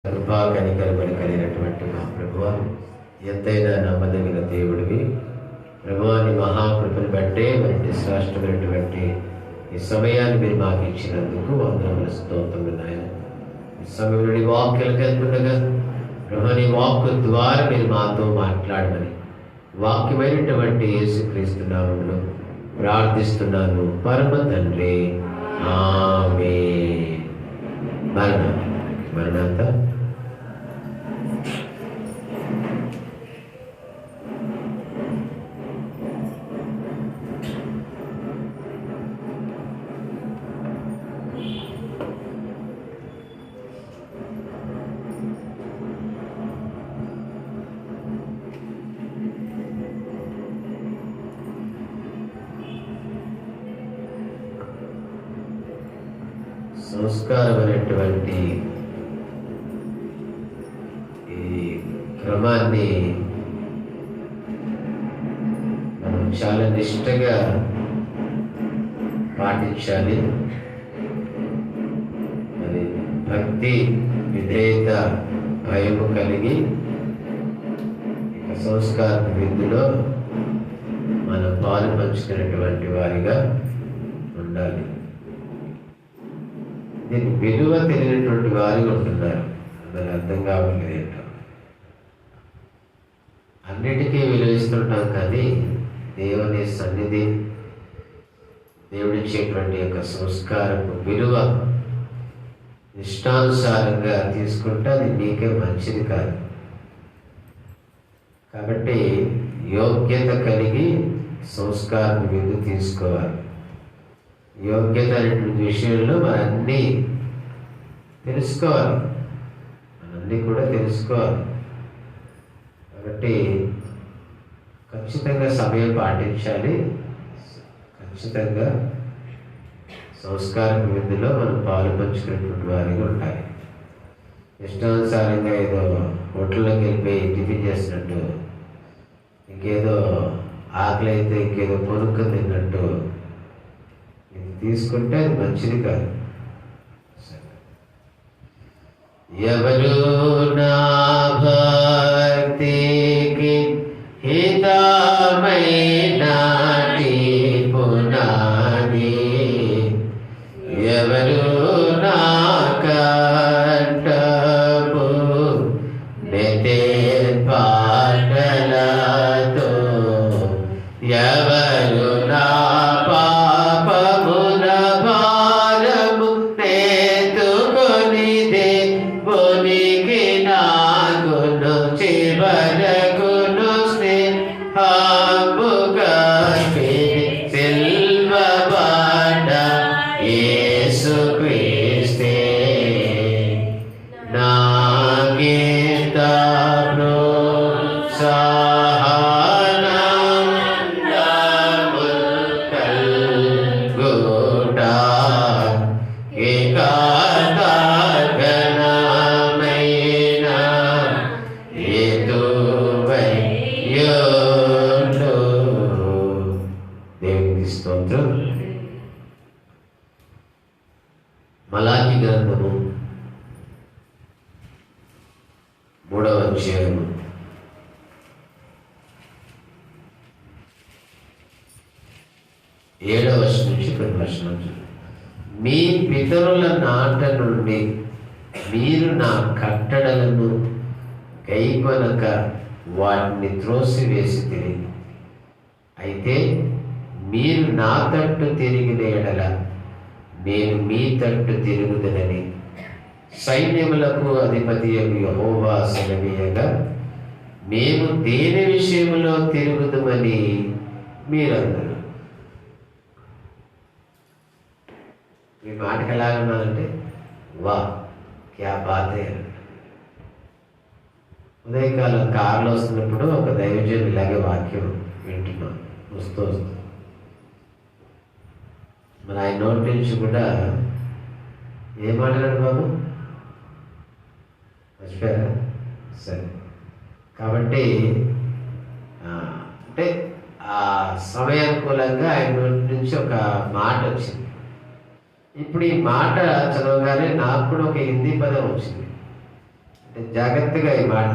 కృపా కనికరమని కలిగినటువంటి మా ప్రభువ, ఎంతైనా నమ్మదగిన దేవుడివి ప్రభువాని మహాకృపను బట్టే మరి శ్రేష్టమైనటువంటి ఈ సమయాన్ని మీరు మాకు ఇచ్చినందుకు వందనములు స్తోత్రములు నాయన. ఈ సమయంలో నీ వాక్యాలకు వెళ్తుండగా ప్రభుని వాక్కు ద్వారా మీరు మాతో మాట్లాడమని వాక్యమైనటువంటి యేసుక్రీస్తు నామములో ప్రార్థిస్తున్నాను పరమ తండ్రి, ఆమేన్. మరణాత సంస్కారం అనేటువంటి ఈ క్రమాన్ని మనం చాలా నిష్టగా పాటించాలి. మరి భక్తి, విధేయత, భయము కలిగి సంస్కార విధిలో మనం పాలు పంచుకునేటువంటి వారిగా ఉండాలి. దీనికి విలువ తెలియనటువంటి వారిగా ఉంటున్నారు. దానికి అర్థం కావట్లేదు ఏంటో. అన్నిటికీ విలువిస్తుంటాం, కానీ దేవుని సన్నిధి, దేవుడిచ్చేటువంటి యొక్క సంస్కారపు విలువ ఇష్టానుసారంగా తీసుకుంటే అది మీకే మంచిది కాదు. కాబట్టి యోగ్యత కలిగి సంస్కారం విలువ తీసుకోవాలి. యోగ్యత అనేటువంటి విషయంలో మనందీ తెలుసుకోవాలి, మనందీ కూడా తెలుసుకోవాలి. కాబట్టి ఖచ్చితంగా సమయం పాటించాలి. ఖచ్చితంగా సంస్కారం విధిలో మనం పాలు పంచుకునేటువంటి వారిగా ఉండాలి. ఇష్టానుసారంగా ఏదో హోటల్లోకి వెళ్ళిపోయి టిఫిన్ చేసినట్టు, ఇంకేదో ఆకలి అయితే ఇంకేదో పొనుక్కొని తిన్నట్టు తీసుకుంటే అది మంచిది కాదు. ఎవరు నా భక్తికి హితమైన పునాది, ఎవరు నా కంటపు నెతే పాటలతో, ఎవరు నా మలాకి గ్రంథము 3వ అధ్యాయము 7వ వచనం నుంచి 10వ వచనం. మీ పితరుల నాట నుండి మీరు నా కట్టడలను గైకొనక వాటిని త్రోసివేసి తిరిగి, అయితే మీరు నా తట్టు తిరిగిన ఎడల నేను మీ తట్టు తిరుగుదనని సైన్యములకు అధిపతి యెహోవా సెలవీయగా, మేము దేని విషయంలో తిరుగుదమని మీరందరూ. మీ మాటకి ఎలాగన్నారంటే, వా క్యా బాత్ హై. ఉదయకాలం కారులో వస్తున్నప్పుడు ఒక దైవజనుడు ఇలాగే వాక్యం వింటున్నాం, వస్తూ మరి ఆయన నోటి నుంచి కూడా ఏం మాట్లాడాడు బాబు, మర్చిపోయారా? సరే, కాబట్టి అంటే ఆ సమయానుకూలంగా ఆయన నోటి నుంచి ఒక మాట వచ్చింది. ఇప్పుడు ఈ మాట చదవగానే నాకు కూడా ఒక హిందీ పదం వచ్చింది. జాగ్రత్తగా ఈ మాట,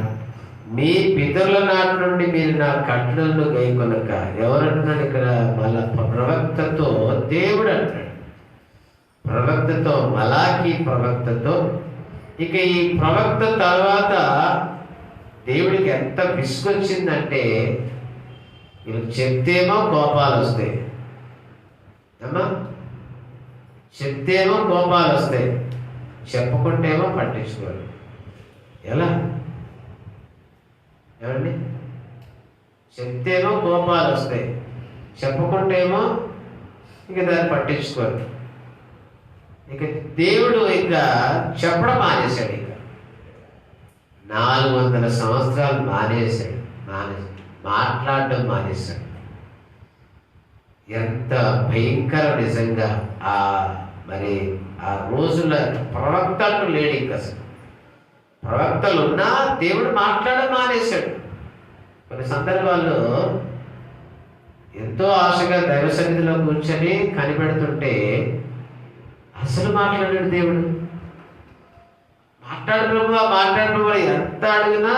మీ పితరుల నాటి నుండి మీరు నా కట్టడలను గైకొనక. ఎవరంటున్నాడు ఇక్కడ? మళ్ళా ప్రవక్తతో దేవుడు అంటాడు, ప్రవక్తతో, మలాకి ప్రవక్తతో. ఇక ఈ ప్రవక్త తర్వాత దేవుడికి ఎంత విసుగొచ్చిందంటే, వీళ్ళు చెప్తేమో కోపాలు వస్తాయి అమ్మా, చెప్తేమో కోపాలు వస్తాయి, చెప్పకుంటేమో పట్టించుకోరు. ఎలా? ఏమండి? చెప్తేమో కోపాలు వస్తాయి, చెప్పకుంటేమో ఇక దాన్ని పట్టించుకోరు. ఇక దేవుడు ఇక చెప్పడం మానేశాడు. ఇక 400 సంవత్సరాలు మానేశాడు, మాట్లాడడం మానేశాడు. ఎంత భయంకరం నిజంగా! మరి ఆ రోజుల్లో ప్రవక్తలు లేడు. ఇంకా అసలు ప్రవక్తలు ఉన్నా దేవుడు మాట్లాడడం మానేశాడు. కొన్ని సందర్భాల్లో ఎంతో ఆశగా దైవ సన్నిధిలో కూర్చొని కనిపెడుతుంటే అసలు మాట్లాడాడు దేవుడు. మాట్లాడు ఎంత అడిగినా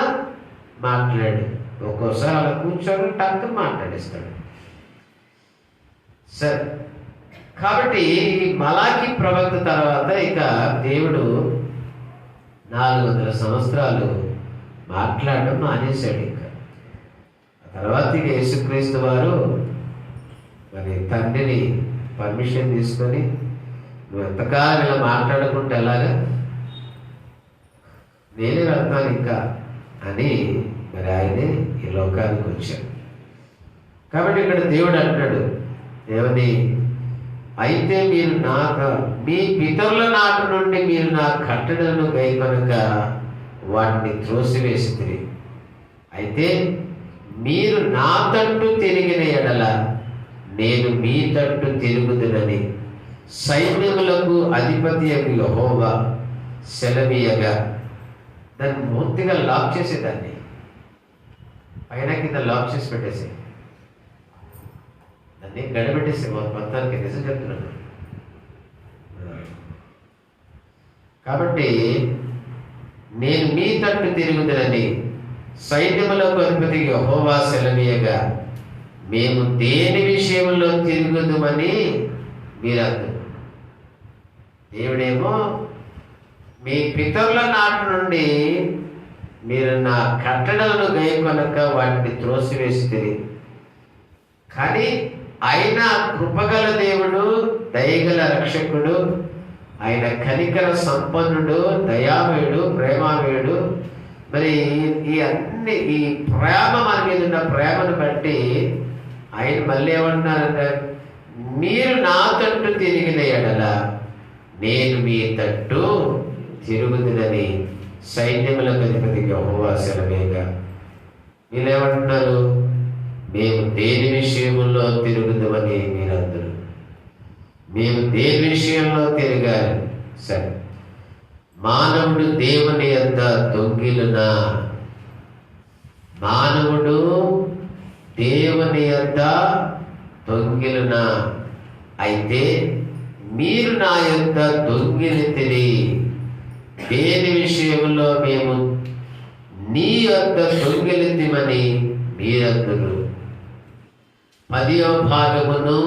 మాట్లాడు. ఒక్కోసారి అలా కూర్చొని టక్కు మాట్లాడిస్తాడు. సరే, కాబట్టి ఈ మలాకి ప్రవక్త తర్వాత ఇక దేవుడు 400 సంవత్సరాలు మాట్లాడడం మానేశాడు. ఇంకా ఆ తర్వాత ఇక యేసుక్రీస్తు వారు మరి తండ్రిని పర్మిషన్ తీసుకొని, నువ్వు ఎంతకాలం ఇలా మాట్లాడుకుంటే ఎలాగా, నేనే వెళ్తాను ఇంకా అని మరి ఆయనే ఈ లోకానికి వచ్చాడు. కాబట్టి ఇక్కడ దేవుడు అంటాడు ఏమని? అయితే మీరు మీ పితరుల నాటి నుండి మీరు నా కట్టడలను గైకొనక వాటిని త్రోసివేసితిరి. అయితే మీరు నా తట్టు తిరిగిన ఎడల నేను మీ తట్టు తిరుగుదునని సైన్యములకు అధిపతి యెహోవా సెలవీయగా. దాన్ని పూర్తిగా లాక్ చేసేదాన్ని, పైన కింద లాక్ చేసి పెట్టేసి దాన్ని గడబెట్టేసి మొత్తానికి. నిజం చెప్తున్నాను. కాబట్టి నేను మీ తట్టు తిరుగుదనని సైన్యములకు అధిపతి యెహోవా సెలవీయగా మేము దేని విషయంలో తిరుగుదుమని మీరందరూ. దేవుడేమో మీ పితరుల నాటి నుండి మీరు నా కట్టడలను గైకొనక వాటిని త్రోసివేసితిరి. కానీ ఆయన కృపగల దేవుడు, దయగల రక్షకుడు, ఆయన కనికర సంపన్నుడు, దయామయుడు, ప్రేమామయుడు. మరి ఈ ప్రేమ మన మీద ఉన్న ప్రేమను బట్టి ఆయన మళ్ళీ ఏమంటున్నారంటే, మీరు నా తట్టు తిరిగిన ఎడల నేను మీ తట్టు తిరుగుదునని సైన్యములకు అధిపతి యెహోవా సెలవీయగా. వీళ్ళేమంటున్నారు? మేము దేని విషయంలో తిరుగుదామని మీరందరూ. మేము దేని విషయంలో తిరిగారు? సరే, మానవుడు దేవుని యొద్ద దొంగిలునా? మానవుడు దేవుని యొద్ద దొంగిలునా? అయితే మీరు నా యొద్ద దొంగిలితిరి. దేని విషయంలో? మేము నీ యొద్ద దొంగిలితిమని మీరందరూ 10వ భాగమును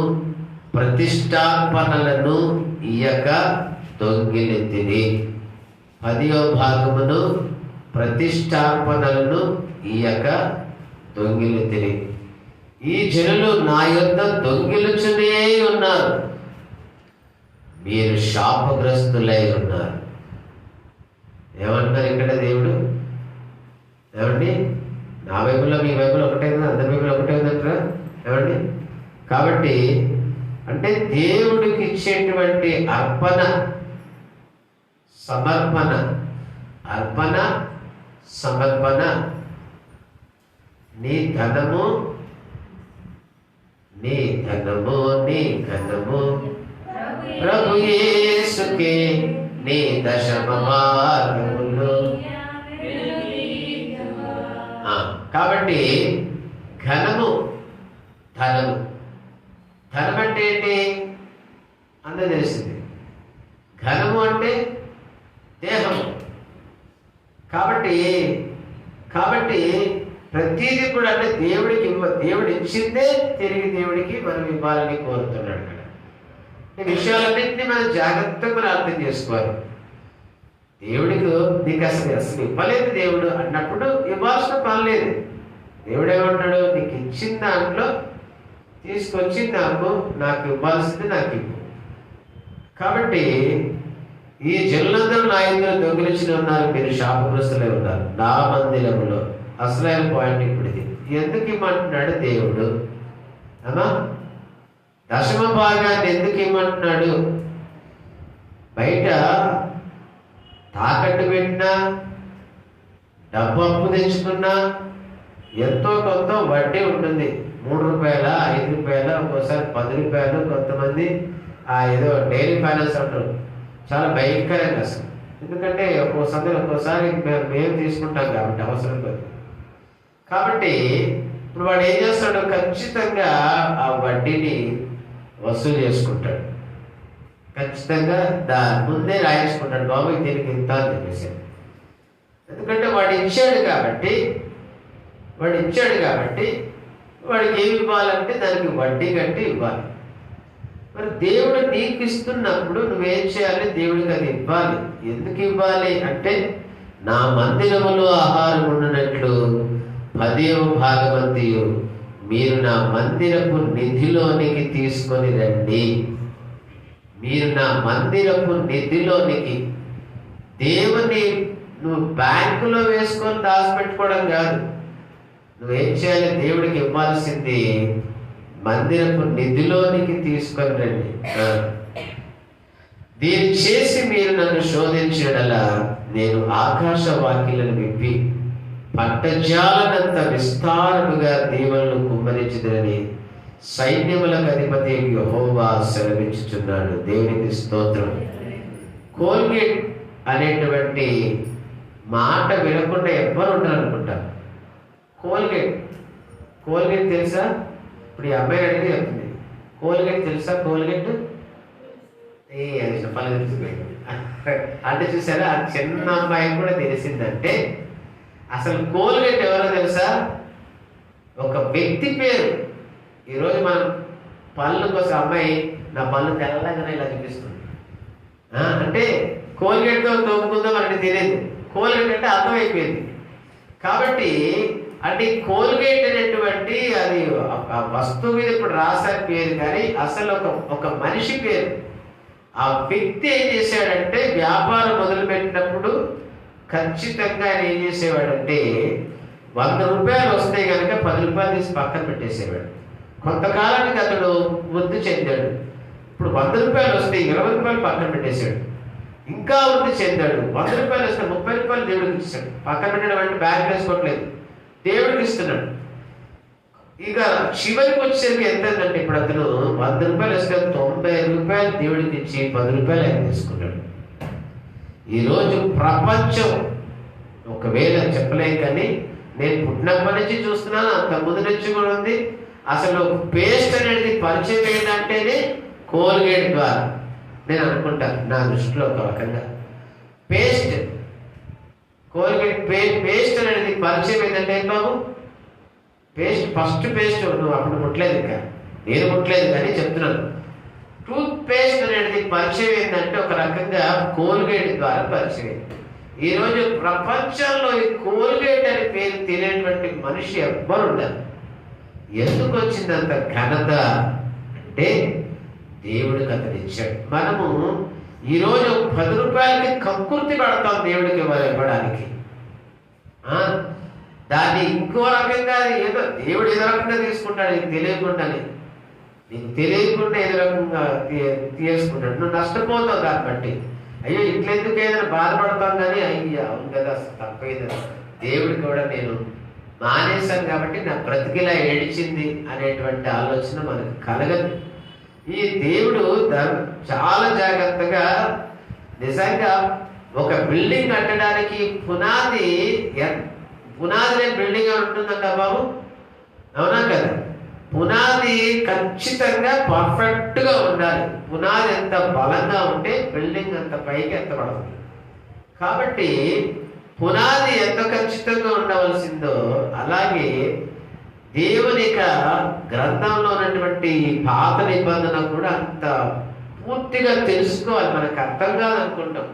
ప్రతిష్టార్పణలను ఇయ్యక దొంగిలితిరి. 10వ భాగమును ప్రతిష్టార్పణలను ఇయ్యక దొంగిలితిరి. ఈ జనులు నా యొద్ద దొంగిలుచునే ఉన్నారు, మీరు శాపగ్రస్తులై ఉన్నారు. ఏమంటారు ఇక్కడ దేవుడు? ఏమండి? నా బైబిల్లో మీ బైబిల్ ఒకటే ఉంది, అందరి బైబిల్ ఒకటే ఉందంటారా? ఏమండి? కాబట్టి అంటే దేవుడికి ఇచ్చేటువంటి అర్పణ సమర్పణ నీ ధనము ప్రభు యేసుకే నీ దశమ భాగములు. కాబట్టి ధనము అంటే ఏంటి? అందరూ తెలిసింది. ఘనము అంటే దేహము. కాబట్టి కాబట్టి ప్రతిదీ కూడా అంటే దేవుడు ఇచ్చిందే తిరిగి దేవుడికి మనం ఇవ్వాలని కోరుతున్నాడు కదా. ఈ విషయాలన్నింటినీ మనం జాగ్రత్తగా అర్థం చేసుకోవాలి. దేవుడికి నీకు అసలు ఇవ్వలేదు దేవుడు అన్నప్పుడు ఇవ్వాల్సిన పని లేదు. దేవుడు ఏమంటాడు, నీకు ఇచ్చిన దాంట్లో తీసుకొచ్చి నాకు ఇవ్వాల్సింది నాకు ఇవ్వు. కాబట్టి ఈ జనులందరూ నా ఇందులో దొంగిలించి ఉన్నారు, మీరు శాపగ్రస్తులే ఉన్నారు నా మందిరములో. అసలైన పాయింట్ ఇప్పుడు ఇది. ఎందుకు ఇమ్మంటున్నాడు దేవుడు? అమ్మా, దశమ భాగాన్ని ఎందుకు ఇమ్మంటున్నాడు? బయట తాకట్టు పెట్టినా, డబ్బు అప్పు తెచ్చుకున్నా ఎంతో కొంత వడ్డీ ఉంటుంది. 3 రూపాయల, 5 రూపాయల, ఒక్కోసారి 10 రూపాయలు. కొంతమంది ఏదో డైలీ ఫైనాన్స్ అంటారు, చాలా భయంకరంగా అసలు. ఎందుకంటే ఒక్కోసారి మేము తీసుకుంటాం కాబట్టి అవసరం లేదు. కాబట్టి ఇప్పుడు వాడు ఏం చేస్తాడు, ఖచ్చితంగా ఆ వడ్డీని వసూలు చేసుకుంటాడు. ఖచ్చితంగా ముందే రాయించుకుంటాడు, బాబు దీనికి ఇంత అని చెప్పేసి. ఎందుకంటే వాడు ఇచ్చాడు కాబట్టి వాడికి ఏమి ఇవ్వాలంటే దానికి వడ్డీ కట్టి ఇవ్వాలి. మరి దేవుడు నీకు ఇస్తున్నప్పుడు నువ్వేం చేయాలి? దేవుడికి అది ఇవ్వాలి. ఎందుకు ఇవ్వాలి అంటే, నా మందిరములో ఆహారం ఉండినట్లు 10వ భాగమంతియు మీరు నా మందిరపు నిధిలోనికి తీసుకొని రండి. మీరు నా మందిరపు నిధిలోనికి, దేవుని నువ్వు బ్యాంకులో వేసుకొని దాచిపెట్టుకోవడం కాదు. నువ్వేం చేయాలి? దేవుడికి ఇవ్వాల్సింది మందిరపు నిధిలోనికి తీసుకొని రండి. దీన్ని చేసి మీరు నన్ను శోధించడలా నేను ఆకాశ వాకిలను విప్పి పట్టజాలనంత విస్తారముగా దీవెనలు కుమ్మరించుదని సైన్యములకు అధిపతి యెహోవా సెలవిచ్చుచున్నాడు. దేవునికి స్తోత్రం. కోల్గేట్ అనేటువంటి మాట వినకుండా ఎవ్వరు ఉంటారు అనుకుంటారు. కోల్గేట్ తెలుసా? ఇప్పుడు ఈ అమ్మాయి అనేది చెప్తుంది, కోల్గేట్ తెలుసా? కోల్గేట్ చెప్పాలి అంటే చూసారా, ఆ చిన్న అమ్మాయి కూడా తెలిసిందంటే అసలు కోల్గేట్ ఎవరో తెలుసా? ఒక వ్యక్తి పేరు. ఈరోజు మనం పళ్ళు కోసం అమ్మాయి నా పళ్ళు తెల్లగానే ఇలా చూపిస్తుంది అంటే కోల్గేట్తో తోముకుందో మనకి తెలియదు. కోల్గేట్ అంటే అర్థమైపోయింది. కాబట్టి అంటే కోల్గేట్ అనేటువంటి అది వస్తువు మీద ఇప్పుడు రాసారి పేరు, కానీ అసలు ఒక మనిషి పేరు. ఆ వ్యక్తి ఏం చేశాడంటే, వ్యాపారం మొదలుపెట్టినప్పుడు ఖచ్చితంగా ఆయన ఏం చేసేవాడంటే 100 రూపాయలు వస్తే కనుక 10 రూపాయలు తీసి పక్కన పెట్టేసేవాడు. కొంతకాలానికి అతడు వృద్ధి చెందాడు. ఇప్పుడు 100 రూపాయలు వస్తే 20 రూపాయలు పక్కన పెట్టేశాడు. ఇంకా వృద్ధి చెందాడు. 100 రూపాయలు వస్తే 30 రూపాయలు దేవుడికి ఇస్తాడు. పక్కన పెట్టడం అంటే బ్యాంక్ వేసుకోవట్లేదు, దేవుడికి ఇస్తున్నాడు. ఇక చివరికి వచ్చేసరికి ఎంత అంటే, ఇప్పుడు అతను 100 రూపాయలు వస్తే 90 రూపాయలు దేవుడికి ఇచ్చి 10 రూపాయలు ఆయన తీసుకున్నాడు. ఈరోజు ప్రపంచం ఒకవేళ చెప్పలేం, కానీ నేను పుట్టినప్పటి నుంచి చూస్తున్నాను, అంత ముందు నుంచి కూడా ఉంది. అసలు పేస్ట్ అనేది పరిచయం ఏంటంటేనే కోల్గేట్ ద్వారా నేను అనుకుంటాను. నా దృష్టిలో ఒక రకంగా కోల్గేట్ పేస్ట్ అనేది పరిచయం ఏంటంటే బాబు, ఫస్ట్ పేస్ట్ నువ్వు అప్పుడు పుట్టలేదు, ఇంకా నేను పుట్టలేదు కానీ చెప్తున్నాను. టూత్ పేస్ట్ అనేది పరిచయం ఏంటంటే ఒక రకంగా కోల్గేట్ ద్వారా పరిచయం. ఈరోజు ప్రపంచంలో ఈ కోల్గేట్ అనే పేరు తెలియనటువంటి మనిషి ఎవ్వరు ఉండరు. ఎందుకు వచ్చిందంత ఘనత అంటే దేవుడికి అతను ఇచ్చాడు. మనము ఈరోజు 10 రూపాయలకి కక్కుర్తి పడతాం దేవుడికి ఇవ్వడానికి. దాన్ని ఇంకో రకంగా ఏదో దేవుడు ఏదో రకంగా తీసుకుంటాడు, నీకు తెలియకుండానే. నీకు తెలియకుండా ఏదో రకంగా తీసుకుంటాడు. నువ్వు నష్టపోతావు దాన్ని బట్టి. అయ్యో ఇట్లెందుకు ఏదైనా బాధపడతాం, కానీ అయ్యా అవును కదా తప్పైంది, దేవుడికి కూడా నేను మానేశాను కాబట్టి నా బ్రతికిలా ఏడిచింది అనేటువంటి ఆలోచన మనకు కలగదు. ఈ దేవుడు చాలా జాగ్రత్తగా, నిజంగా ఒక బిల్డింగ్ కట్టడానికి పునాది లేని బిల్డింగ్ ఉంటుందంట బాబు, అవునా కదా? పునాది ఖచ్చితంగా పర్ఫెక్ట్గా ఉండాలి. పునాది ఎంత బలంగా ఉంటే బిల్డింగ్ అంత పైకి ఎత్తబడుతుంది. కాబట్టి పునాది ఎంత ఖచ్చితంగా ఉండవలసిందో అలాగే దేవుని యొక్క గ్రంథంలో ఉన్నటువంటి పాత నిబంధన కూడా అంత పూర్తిగా తెలుసుకోవాలి. మనకు అర్థం కాదనుకుంటాం,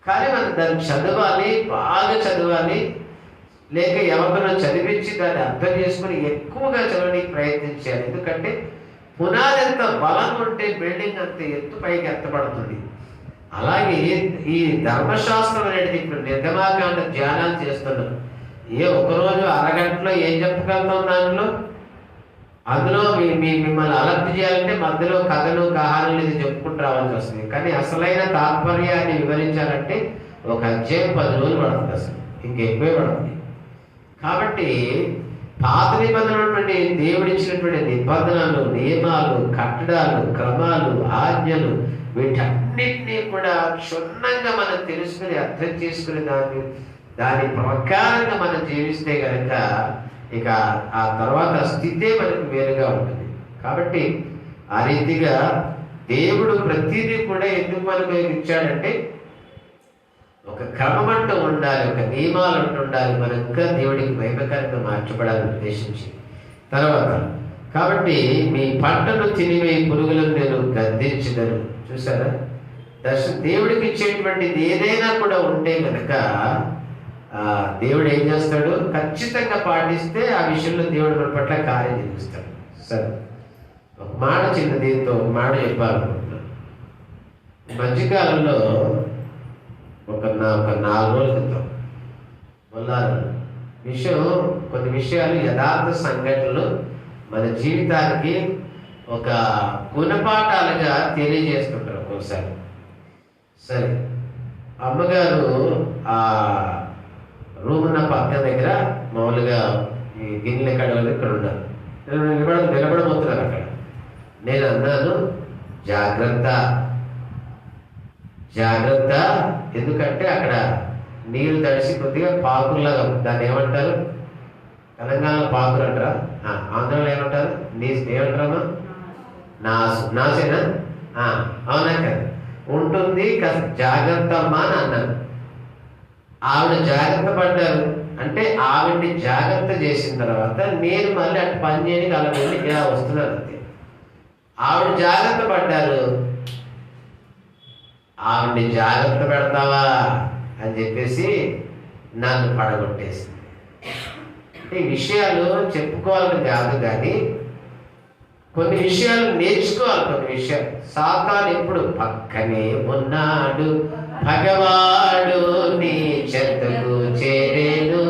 కానీ మనం దాన్ని చదవాలి, బాగా చదవాలి, లేక ఎవరినో చదివించి దాన్ని అర్థం చేసుకుని ఎక్కువగా చదవడానికి ప్రయత్నించాలి. ఎందుకంటే పునాది ఎంత బలంగా ఉంటే బిల్డింగ్ అంత ఎత్తు పైకి ఎత్తబడుతుంది. అలాగే ఈ ధర్మశాస్త్రం అనేది ఇప్పుడు నిర్గమాకాండ ధ్యానాలు చేస్తున్నాం. ఒకరోజు అరగంటలో ఏం చెప్పగలుగుతాం? అందులో మిమ్మల్ని అలర్ట్ చేయాలంటే మధ్యలో కథలు కహాలు ఇది చెప్పుకుంటూ రావాల్సి వస్తుంది. కానీ అసలైన తాత్పర్యాన్ని వివరించాలంటే ఒక అధ్యాయం 10 రోజులు పడుతుంది, అసలు ఇంకెక్కువే పడుతుంది. కాబట్టి పాత నిబంధనటువంటి దేవుడిచ్చినటువంటి నిబంధనలు, నియమాలు, కట్టడాలు, క్రమాలు, ఆజ్ఞలు వీటన్నిటినీ కూడా క్షుణ్ణంగా మనం తెలుసుకుని అర్థం చేసుకుని దాని ప్రకారంగా మనం జీవిస్తే కనుక ఇక ఆ తర్వాత స్థితే మనకు వేరుగా ఉంటుంది. కాబట్టి ఆ రీతిగా దేవుడు ప్రతిదీ కూడా ఎందుకు మనకు ఇచ్చాడంటే ఒక క్రమం అంటూ ఉండాలి, ఒక నియమాలు అంటూ ఉండాలి. మనం ఇంకా దేవుడికి మహిమకరంగా మార్చబడాలని ఉద్దేశించి తర్వాత కాబట్టి మీ పంటను తినివేయి పురుగులను నేను గద్దించదను. చూసారా, దేవుడికి ఇచ్చేటువంటిది ఏదైనా కూడా ఉంటే కనుక దేవుడు ఏం చేస్తాడు? ఖచ్చితంగా పాటిస్తే ఆ విషయంలో దేవుడు మన పట్ల కార్యం జరిగిస్తాడు. సరే, ఒక మాట చిన్న దీంతో ఒక మాట చెప్పాలనుకుంటున్నాను. మధ్యకాలంలో ఒక 4 రోజుల క్రితం కొన్ని విషయాలు యథార్థ సంఘటనలు మన జీవితానికి ఒక గుణపాఠాలుగా తెలియజేస్తుంటారు ఒకసారి. సరే, అమ్మగారు ఆ రూమున్న పక్క దగ్గర మామూలుగా ఈ గిన్నెల కడవలు ఇక్కడ ఉన్నారు. నిలబడబోతున్నారు అక్కడ. నేను అన్నాను, జాగ్రత్త జాగ్రత్త, ఎందుకంటే అక్కడ నీళ్లు తడిసి కొద్దిగా పాకుల్లాగా, దాన్ని ఏమంటారు? తెలంగాణలో పాకులు అంటారా? ఆంధ్రలో ఏమంటారు? ఏమంటారమ్మా? నాసేనా? అవునా కదా, ఉంటుంది. జాగ్రత్త అమ్మా అని అన్నాను. ఆవిడ జాగ్రత్త పడ్డారు. అంటే ఆవిడ్ని జాగ్రత్త చేసిన తర్వాత నేను మళ్ళీ అటు పని చేయడానికి అలా వెళ్ళి ఇలా వస్తున్నాను అంతే. ఆవిడ జాగ్రత్త పడ్డారు. ఆవిడ్ని జాగ్రత్త పెడతావా అని చెప్పేసి నన్ను పడగొట్టేసింది. ఈ విషయాలు చెప్పుకోవాలని కాదు, కానీ కొన్ని విషయాలు నేర్చుకోవాలి. కొన్ని విషయాలు సాతాను ఎప్పుడు పక్కనే ఉన్నాడు, భగవాడు నీ చెంతకు చేరేను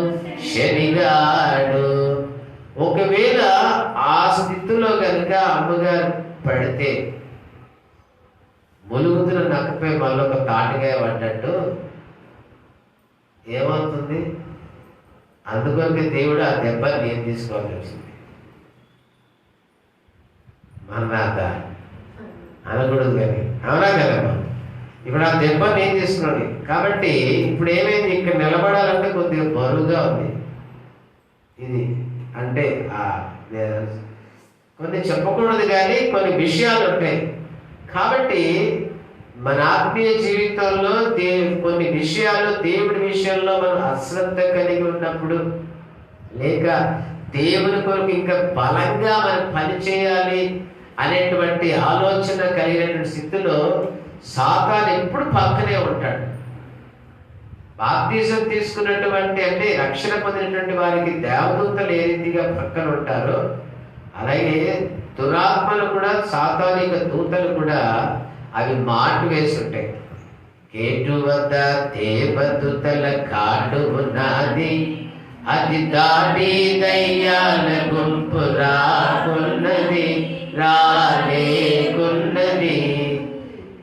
శనిగాడు. ఒకవేళ ఆ స్థితిలో కనుక అమ్మగారు పడితే ములుగుతున్న నక్కపై మళ్ళీ ఒక తాటిగా పడ్డట్టు ఏమవుతుంది? అందుకొరకు దేవుడు ఆ దెబ్బని నేను తీసుకోవాల్సి వచ్చింది. మన్నాత అనకూడదు కానీ, అవునా కదమ్మా? ఇప్పుడు ఆ దెబ్బ నేను తీసుకున్నాను. కాబట్టి ఇప్పుడు ఏమైంది? ఇక్కడ నిలబడాలంటే కొద్దిగా బరువుగా ఉంది. ఇది అంటే కొన్ని చెప్పకూడదు కానీ కొన్ని విషయాలు ఉంటాయి. కాబట్టి మన ఆత్మీయ జీవితంలో కొన్ని విషయాలు, దేవుడి విషయంలో మనం అశ్రద్ధ కలిగి ఉన్నప్పుడు, లేక దేవుని కొరకు ఇంకా బలంగా మనం పనిచేయాలి అనేటువంటి ఆలోచన కలిగినటువంటి స్థితిలో సాతాను ఎప్పుడు పక్కనే ఉంటాడు. బాప్తిజం తీసుకున్నటువంటి అంటే రక్షణ పొందినటువంటి వారికి దేవదూతలు ఏ రీతిగా పక్కన ఉంటారో, అలాగే దురాత్మలు కూడా, సాతానిక దూతలు కూడా అవి మాటు వేసి ఉంటాయి. కేటు వద్ద దేవదూతల కాటు ఉన్నది, అది దాటి దయ్యాల గుంపు రాకున్నది, రాలేకున్నది.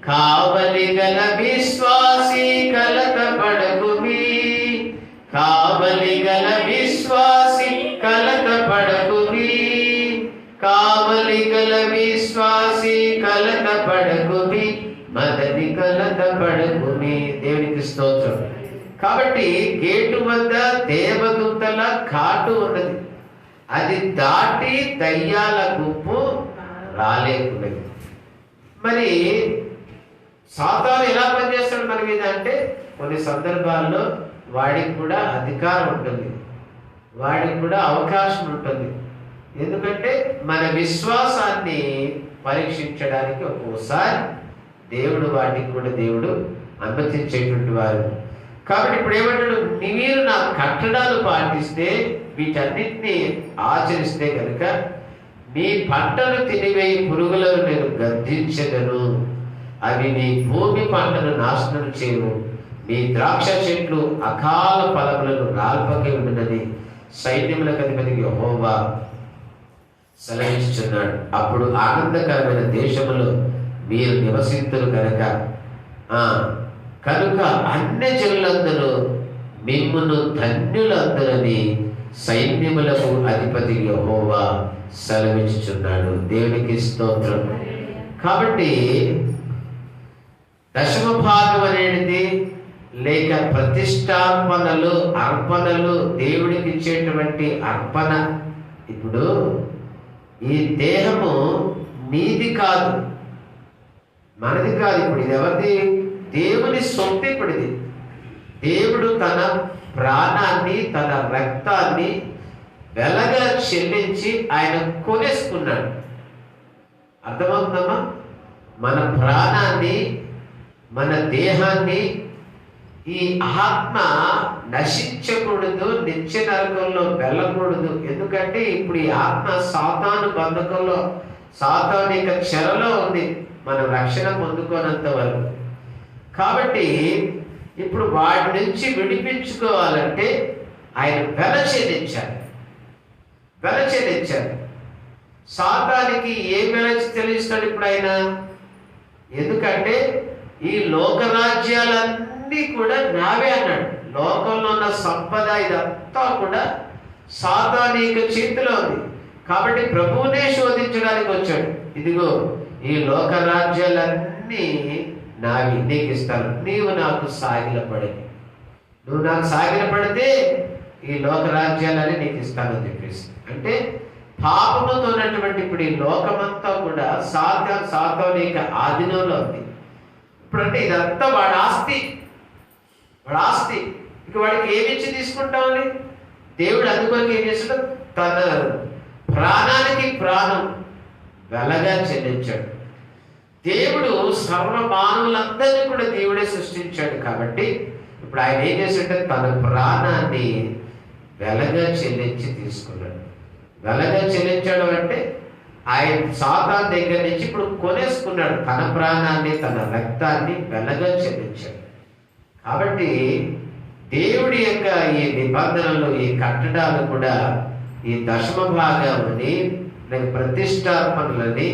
కావలి గల విశ్వాసి కలత పడకుమి, కావలి గల విశ్వాసి కలత పడకుమి, కావలి గల విశ్వాసి కలత పడకుమి, మదది కలత పడకుమి. దేవునికి స్తోత్రం. కాబట్టి గేటు వద్ద దేవదూతల ఘాటు ఉన్నది, అది దాటి దయ్యాల గుంపు రాలేకున్నది. మరి సాతాను ఎలా పనిచేస్తాడు మన మీద అంటే, కొన్ని సందర్భాల్లో వాడికి కూడా అధికారం ఉంటుంది, వాడికి కూడా అవకాశం ఉంటుంది. ఎందుకంటే మన విశ్వాసాన్ని పరీక్షించడానికి ఒక్కోసారి దేవుడు వాటికి కూడా దేవుడు అనుమతించేటువంటి వారు. కాబట్టి ఇప్పుడు ఏమంటాడు, మీరు నా కట్టడాలు పాటిస్తే, వీటన్నిటిని ఆచరిస్తే కనుక మీ పంటను తినివేయి పురుగులను నేను గద్దించెదను, అవి మీ భూమి పంటను నాశనం చేయను, మీ ద్రాక్ష చెట్లు అకాల ఫలములను రాల్పకి ఉండునని సైన్యములకు అధిపతి యెహోవా సెలవిస్తున్నాడు. అప్పుడు ఆనందకరమైన దేశములో మీరు నివసిస్తులు కనుక అన్యజనులందరూ మిమ్మును ధన్యులందరని సైన్యములకు అధిపతి యెహోవా సెలవించుచున్నాడు. దేవునికి స్తోత్రం. కాబట్టి దశమ భాగం అనేది లేక ప్రతిష్టార్పణలు, అర్పణలు, దేవుడికి ఇచ్చేటువంటి అర్పణ. ఇప్పుడు ఈ దేహము నీది కాదు, మనది కాదు. ఇప్పుడు ఇది ఎవరిది? దేవుని సొత్తు. ఇప్పుడు ఇది దేవుడు తన ప్రాణాన్ని, తన రక్తాన్ని వెలగా చెల్లించి ఆయన కొనేసుకున్నాడు. అర్థమవుతుందమ్మా? మన ప్రాణాన్ని, మన దేహాన్ని, ఈ ఆత్మ నశించకూడదు, నిత్య నరకంలో వెళ్ళకూడదు. ఎందుకంటే ఇప్పుడు ఈ ఆత్మ సాతాను బంధకంలో, సాతాను యొక్క చెరలో ఉంది మనం రక్షణ పొందుకోనంత వరకు. కాబట్టి ఇప్పుడు వాడి నుంచి విడిపించుకోవాలంటే ఆయన వెల చెల్లించాలి. సాతానికి ఏ వెల చెల్లిస్తాడు ఇప్పుడు ఆయన? ఎందుకంటే ఈ లోకరాజ్యాలన్నీ కూడా నావే అన్నాడు. లోకంలో ఉన్న సంపద ఇదంతా కూడా సాతానిక చేతిలో ఉంది. కాబట్టి ప్రభువునే శోధించడానికి వచ్చాడు. ఇదిగో ఈ లోకరాజ్యాలన్నీ నావి, నీకు ఇస్తాను, నీవు నాకు సాగిలపడి, నువ్వు నాకు సాగిలపడితే ఈ లోకరాజ్యాలని నీకు ఇస్తానని చెప్పేసి. అంటే పాపముతో ఉన్నటువంటి ఇప్పుడు ఈ లోకమంతా కూడా సాతానిక ఆధీనంలో ఉంది. ఇప్పుడంటే ఇదంతా వాడి ఆస్తి. ఇక వాడికి ఏమిచ్చి తీసుకుంటామని దేవుడు అందుకొరకు ఏం చేస్తాడు? తన ప్రాణానికి ప్రాణం వెలగా చెల్లించాడు. దేవుడు సర్వ మానవులందరినీ కూడా దేవుడే సృష్టించాడు. కాబట్టి ఇప్పుడు ఆయన ఏం చేశాడంటే తన ప్రాణాన్ని వెలగా చెల్లించి తీసుకున్నాడు. వెలగా చెల్లించడం అంటే ఆయన సాతాను దగ్గర నుంచి ఇప్పుడు కొనేసుకున్నాడు. తన ప్రాణాన్ని, తన రక్తాన్ని వెలగా చెల్లించాడు. కాబట్టి దేవుడి యొక్క ఈ నిబంధనలు, ఈ కట్టడాలు కూడా, ఈ దశమ భాగమని, ప్రతిష్టార్పణలని,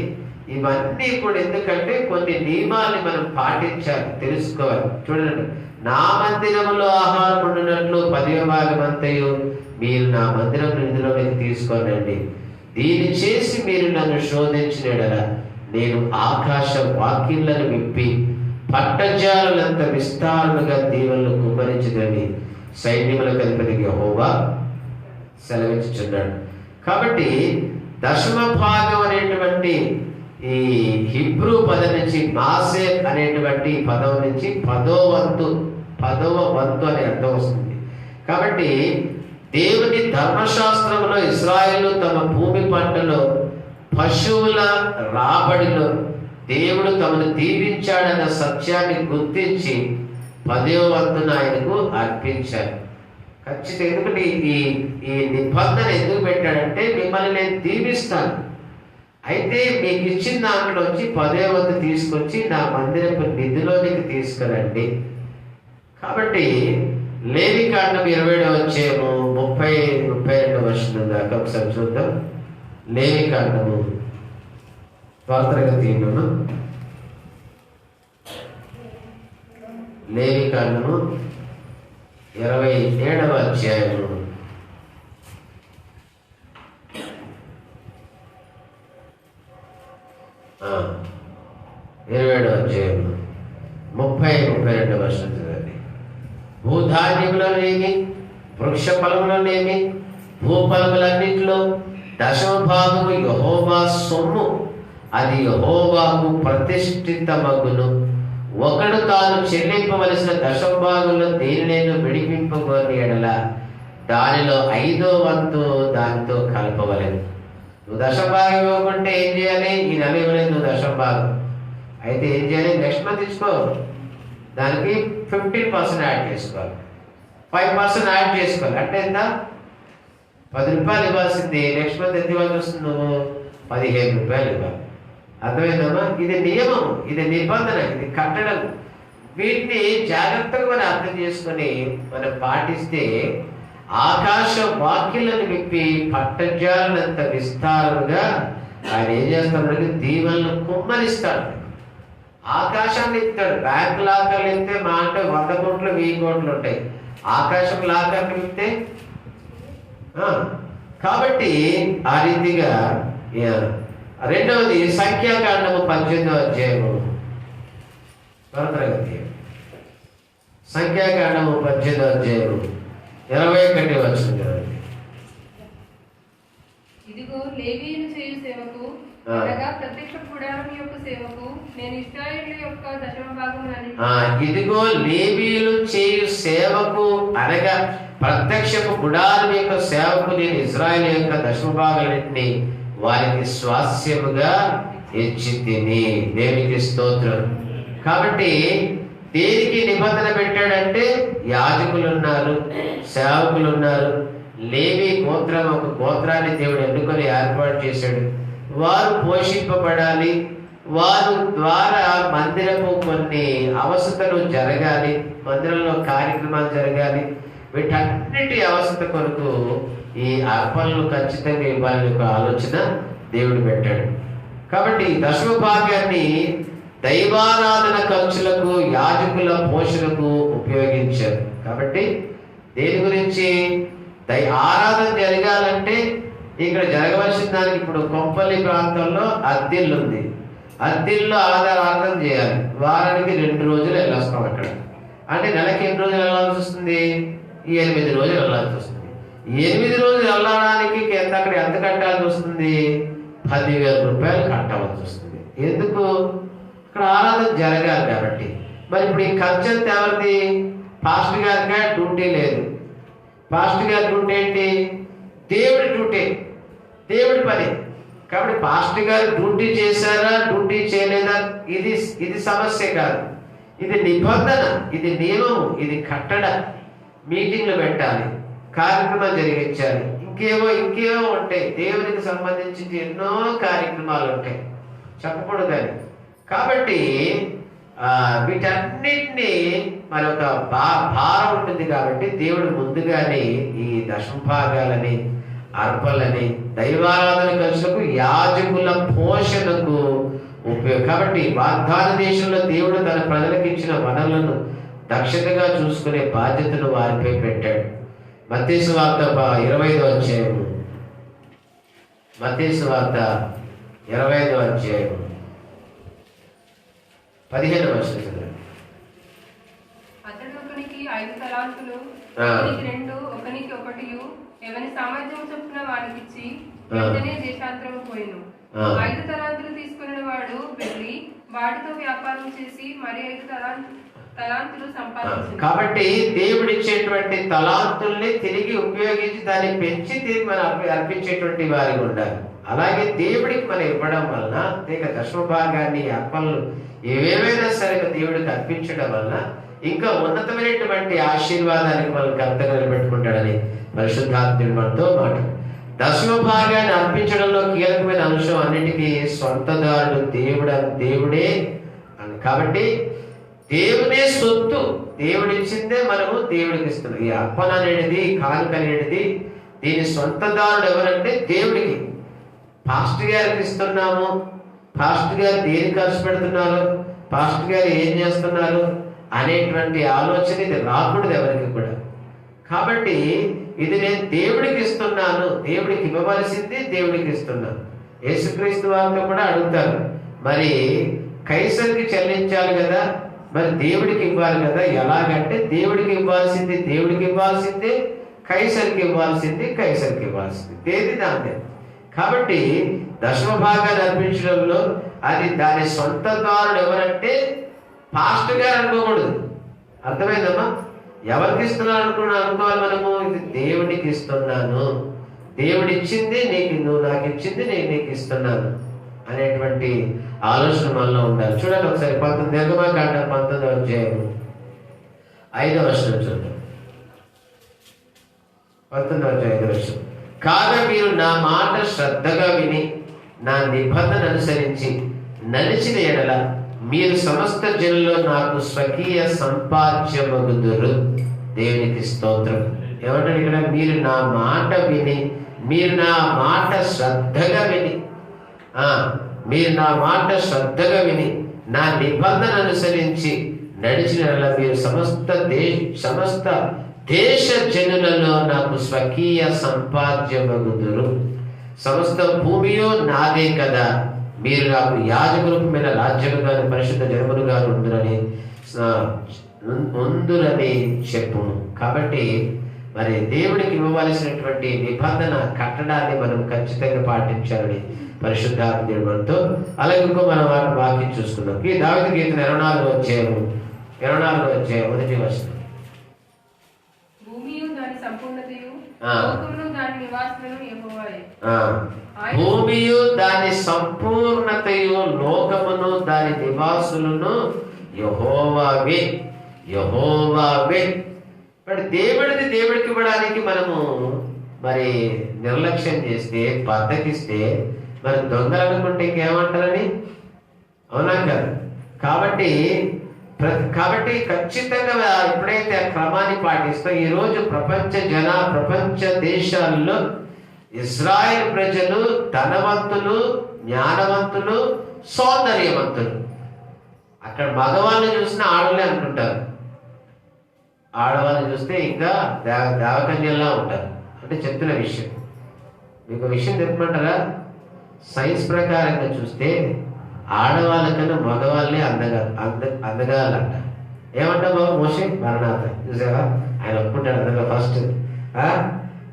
ఇవన్నీ కూడా ఎందుకంటే కొన్ని నియమాన్ని మనం పాటించాలి, తెలుసుకోవాలి. చూడండి, నా మందిరములో ఆహారం ఉండినట్లు 10వ భాగం అంతయు మీరు నా మందిరం నిధిలోకి తీసుకోనండి. దీన్ని చేసి మీరు నన్ను శోధించినడలా నేను ఆకాశ వాక్యలను విప్పి పట్టజాలంత విస్తారముగా దీవెనలు కుమ్మరించదని సైన్యములకు అధిపతి యెహోవా సెలవించుచున్నాడు. కాబట్టి దశమ భాగం అనేటువంటి ఈ హిబ్రూ పదం నుంచి, మాసేర్ అనేటువంటి పదం నుంచి 10వ వంతు అనే అర్థం వస్తుంది. కాబట్టి దేవుని ధర్మశాస్త్రంలో ఇశ్రాయేలు తమ భూమి పంటలో, పశువుల రాబడిలో దేవుడు తమను దీవించాడన్న సత్యాన్ని గుర్తించి 10వ వంతును ఆయనకు అర్పించారు. ఖచ్చితంగా. ఎందుకంటే ఈ నిబంధన ఎందుకు పెట్టాడంటే, మిమ్మల్ని నేను దీవిస్తాను, అయితే మీకు ఇచ్చిన దాంట్లోంచి 10వ వంతు తీసుకొచ్చి నా మందిరపు నిధిలోనికి తీసుకురండి. కాబట్టి లేవికాండం 27వ అధ్యాయము 30-32 వచనం దాకా ఒకసారి చూద్దాం. లేవికాండము త్వరగా తీయమను. లేవికాండము 27వ అధ్యాయము 27వ అధ్యాయము 30-32 వచనం చూడండి. భూధాన్యములనేమి, వృక్ష ఫలములనేమి, భూఫలములన్నింటిలో 10వ భాగము యెహోవా సొమ్ము, అది యెహోవాకు ప్రతిష్ఠితమగును. ఒకడు తాను చెల్లింపవలసిన దశంభాగంలో దేనినైనా విడిపింపగోని ఎడల దానిలో 5వ వంతు దానితో కలపవలేదు. నువ్వు దశంభాగం ఇవ్వకుంటే ఏం చేయాలి? ఈ నెల ఇవ్వలేదు నువ్వు దశంభాగం, అయితే ఏం చేయాలి? నెక్స్ట్ మంత్ ఇచ్చుకో, దానికి 15% యాడ్ చేసుకోవాలి, 5% యాడ్ చేసుకోవాలి. అంటే ఎంత? 10 రూపాయలు ఇవ్వాల్సింది నెక్స్ట్ మంత్ ఎంత ఇవ్వాల్సి వస్తుంది? నువ్వు 15 రూపాయలు ఇవ్వాలి. అర్థమైందమ్మా? ఇది నియమం, ఇది నిబంధన, ఇది కట్టడం. వీటిని జాగ్రత్తగా మనం అర్థం చేసుకొని మనం పాటిస్తే ఆకాశ వాక్యాలను విప్పి పట్టజాలనంత విస్తారముగా ఆయన ఏం చేస్తాడు? దీవెనలను కుమ్మరిస్తాడు. ఆకాశాన్ని ఇస్తాడు. బ్యాంక్ లాకర్లు ఇస్తే మా అంటే 100 కోట్లు 1000 కోట్లు ఉంటాయి. ఆకాశం లాకర్లు ఇస్తే కాబట్టి ఆ రీతిగా. రెండవది సంఖ్యాకాండము 18వ అధ్యాయము, సంఖ్యాకాండము 18వ అధ్యాయము 21వ వచనం. ఇదిగో లేవీయులు చేయు సేవకు అనగా ప్రత్యక్ష గుడారం యొక్క సేవకు నేను ఇశ్రాయేలు యొక్క దశమ భాగములన్నిటిని ఇదిగో లేవీయులు చేయు సేవకు అనగా ప్రత్యక్షపు గుడారం యొక్క సేవకు నేను ఇశ్రాయేలు యొక్క దశమ భాగాలన్నింటినీ వారికి స్వాస్యముగా ఇచ్చి తిని. దేవునికి స్తోత్రం. కాబట్టి దేనికి నిబంధన పెట్టాడంటే యాజకులు ఉన్నారు, సేవకులు ఉన్నారు. లేవి గోత్రం, ఒక గోత్రాన్ని దేవుడు ఎన్నుకొని ఏర్పాటు చేశాడు. వారు పోషింపబడాలి, వారు ద్వారా మందిరము కొన్ని అవసరతలు జరగాలి, మందిరంలో కార్యక్రమాలు జరగాలి. వీటన్నిటి అవసరత కొరకు ఈ అర్పణలు ఖచ్చితంగా ఇవ్వాలని ఒక ఆలోచన దేవుడు పెట్టాడు. కాబట్టి దశమ భాగాన్ని దైవారాధన ఖర్చులకు, యాజకుల పోషణకు ఉపయోగించారు. కాబట్టి దేని గురించి? ఆరాధన జరగాలంటే ఇక్కడ జరగవలసిన దానికి, ఇప్పుడు కొంపల్లి ప్రాంతంలో అద్దిల్లు ఉంది, అద్దిల్లో ఆరాధన చేయాలి. వారానికి 2 రోజులు వెళ్ళొస్తాం అక్కడ. అంటే నెలకి ఎన్ని రోజులు వెళ్ళాల్సి వస్తుంది? 8 రోజులు వెళ్ళాల్సి వస్తుంది. 8 రోజులు వెళ్ళడానికి అక్కడ ఎంత కట్టాల్సి వస్తుంది? 10,000 రూపాయలు కట్టవలసి వస్తుంది. ఎందుకు? ఇక్కడ ఆరాధన జరగాలి కాబట్టి. మరి ఇప్పుడు ఈ ఖర్చు ఎంత ఎవరిది? పాస్టర్ గారిగా డ్యూటీ లేదు. పాస్టర్ గారి డ్యూటీ ఏంటి? దేవుడి డ్యూటీ, దేవుడి పని. కాబట్టి పాస్టర్ గారు డ్యూటీ చేశారా, డ్యూటీ చేయలేదా, ఇది సమస్య కాదు. ఇది నిబంధన, ఇది నియమము, ఇది కట్టడ. మీటింగ్లు పెట్టాలి, కార్యక్రమాలు జరిగించాలి, ఇంకేవో ఉంటాయి. దేవునికి సంబంధించి ఎన్నో కార్యక్రమాలు ఉంటాయి, చెప్పకూడదని. కాబట్టి వీటన్నిటినీ మరొక భారం ఉంటుంది. కాబట్టి దేవుడు ముందుగానే ఈ దశంభాగాలని, అర్పణలని, దైవారాధన ఖర్చులకు, యాజకుల పోషణకు ఉపయోగం. కాబట్టి వాగ్దాన దేశంలో దేవుడు తన ప్రజలకు ఇచ్చిన వనరులను దక్షతగా చూసుకునే బాధ్యతను వారిపై పెట్టాడు. మత్తయి సువార్త 25వ అధ్యాయము, మత్తయి సువార్త 25వ అధ్యాయము 15వ వచనం. అతడు ఒకనికి 5 తలాంతులు, ఒకనికి 2, ఒకనికి 1 ఎవని సామర్థ్యం చొప్పున వానికిచ్చి వెంటనే దేశాంతరము పోయిను. 5 తలాంతులు తీసుకున్న వాడు వెళ్ళి వాటితో వ్యాపారం చేసి మరి 5 తలాంతులు సంపాదించాడు. కాబట్టి దేవుడిచ్చేటువంటి తలాంతుల్ని తిరిగి ఉపయోగించి దాన్ని పెంచి తిరిగి మనం అర్పించేటువంటి వారికి ఉండాలి. అలాగే దేవుడికి మనం ఇవ్వడం వలన, ఇక దశమ భాగాన్ని, అర్పణలు ఏవేవైనా సరే దేవుడికి అర్పించడం వలన ఇంకా ఉన్నతమైనటువంటి ఆశీర్వాదానికి మనం కర్తగా నిలబెట్టుకుంటాడని పరిశుద్ధాత్ముడు మనతో మాట. దశమ భాగాన్ని అర్పించడంలో కీలకమైన అంశం అన్నిటికీ స్వంతదారుడు దేవుడే. కాబట్టి దేవుడే సొత్తు, దేవుడిచ్చిందే మనము దేవుడికి ఇస్తున్నాం. ఈ అర్పణ అనేది, కానుక అనేది, దీని సొంతదారుడు ఎవరంటే దేవుడికి. పాస్టర్ గారికి ఇస్తున్నాము, పాస్టర్ గారు దేని ఖర్చు పెడుతున్నారు, పాస్టర్ గారు ఏం చేస్తున్నారు అనేటువంటి ఆలోచన ఇది రాకూడదు ఎవరికి కూడా. కాబట్టి ఇది నేను దేవుడికి ఇస్తున్నాను, దేవుడికి ఇవ్వవలసింది దేవుడికి ఇస్తున్నాను. యేసుక్రీస్తు వారితో కూడా అడుగుతారు, మరి కైసర్కి చెల్లించాలి కదా, మరి దేవుడికి ఇవ్వాలి కదా. ఎలాగంటే దేవుడికి ఇవ్వాల్సింది దేవుడికి ఇవ్వాల్సిందే, కైసర్కి ఇవ్వాల్సింది కైసర్కి ఇవ్వాల్సింది, దేని దాందే. కాబట్టి దశమ భాగాన్ని అర్పించడంలో అది దాని సొంతదారుడు ఎవరంటే పాస్టర్ గారు అనుకోకూడదు. అర్థమైందమ్మా? ఎవరికి ఇస్తున్నాను అనుకోవాలి మనము, ఇది దేవుడికి ఇస్తున్నాను, దేవుడు ఇచ్చింది నీకు, నువ్వు నాకు ఇచ్చింది నేను నీకు ఇస్తున్నాను అనేటువంటి ఆలోచన మనలో ఉండాలి. చూడండి ఒకసారి 19 నిర్గమకాండం 19వ అధ్యాయం 5వ వచనం చూడండి. 19వ అధ్యాయం 5వ వచనం. కాగా మీరు నా మాట శ్రద్ధగా విని నా నిబంధన అనుసరించి నడిచిన ఎడల మీరు సమస్త జనుల్లో నాకు స్వకీయ సంపాద్యమగుదురు. దేవునికి స్తోత్రం. ఏమంటారు ఇక్కడ? మీరు నా మాట విని, మీరు నా మాట శ్రద్ధగా విని, మీరు నా మాట శ్రద్ధగా విని నా నిబంధన అనుసరించి నడిచిన మీరు సమస్త దేశ జనులలో నాకు స్వకీయ సంపాద్యమగుదురు. సమస్త భూమియో నాదే కదా, మీరు నాకు యాజకులమైన రాజ్యముగాను పరిశుద్ధ జనములుగాను ఉందురని చెప్పును. కాబట్టి మరి దేవుడికి ఇవ్వవలసినటువంటి నిబంధన కట్టడాన్ని మనం ఖచ్చితంగా పాటించాలని పరిశుద్ధాత్మ దేవుడితో. అలాగే ఇంకో మనం వాక్యం చూసుకుందాం. ఈ దావీదు కీర్తన 24వ అధ్యాయం 1వ వచనం. భూమియు దాని సంపూర్ణతయు లోకమును దాని నివాసులను యెహోవాయే. భూమియు దాని సంపూర్ణతయు లోకమును దాని నివాసులను యెహోవావే. యెహోవావే. మరి దేవుడికి ఇవ్వడానికి మనము మరి నిర్లక్ష్యం చేస్తే, బద్దకిస్తే, మరి దొంగలు అనుకుంటే ఇంకేమంటారని? అవునా కదా? కాబట్టి ఖచ్చితంగా ఎప్పుడైతే ఆ క్రమాన్ని పాటిస్తాం, ఈరోజు ప్రపంచ దేశాల్లో ఇజ్రాయెల్ ప్రజలు ధనవంతులు, జ్ఞానవంతులు, సౌందర్యవంతులు. అక్కడ మగవాళ్ళని చూసిన ఆడవాళ్ళే అనుకుంటారు, ఆడవాళ్ళని చూస్తే ఇంకా దేవకన్యల్లా ఉంటారు. అంటే చెప్తున్న విషయం మీకు విషయం చెప్పమంటారా? సైన్స్ ప్రకారంగా చూస్తే ఆడవాళ్ళ కన్నా మగవాళ్ళే అందగాలంట. ఏమంటా బాబు? మోషే మరణాథ చూసావా, ఆయన ఒప్పుకుంటాడు అందగా ఫస్ట్.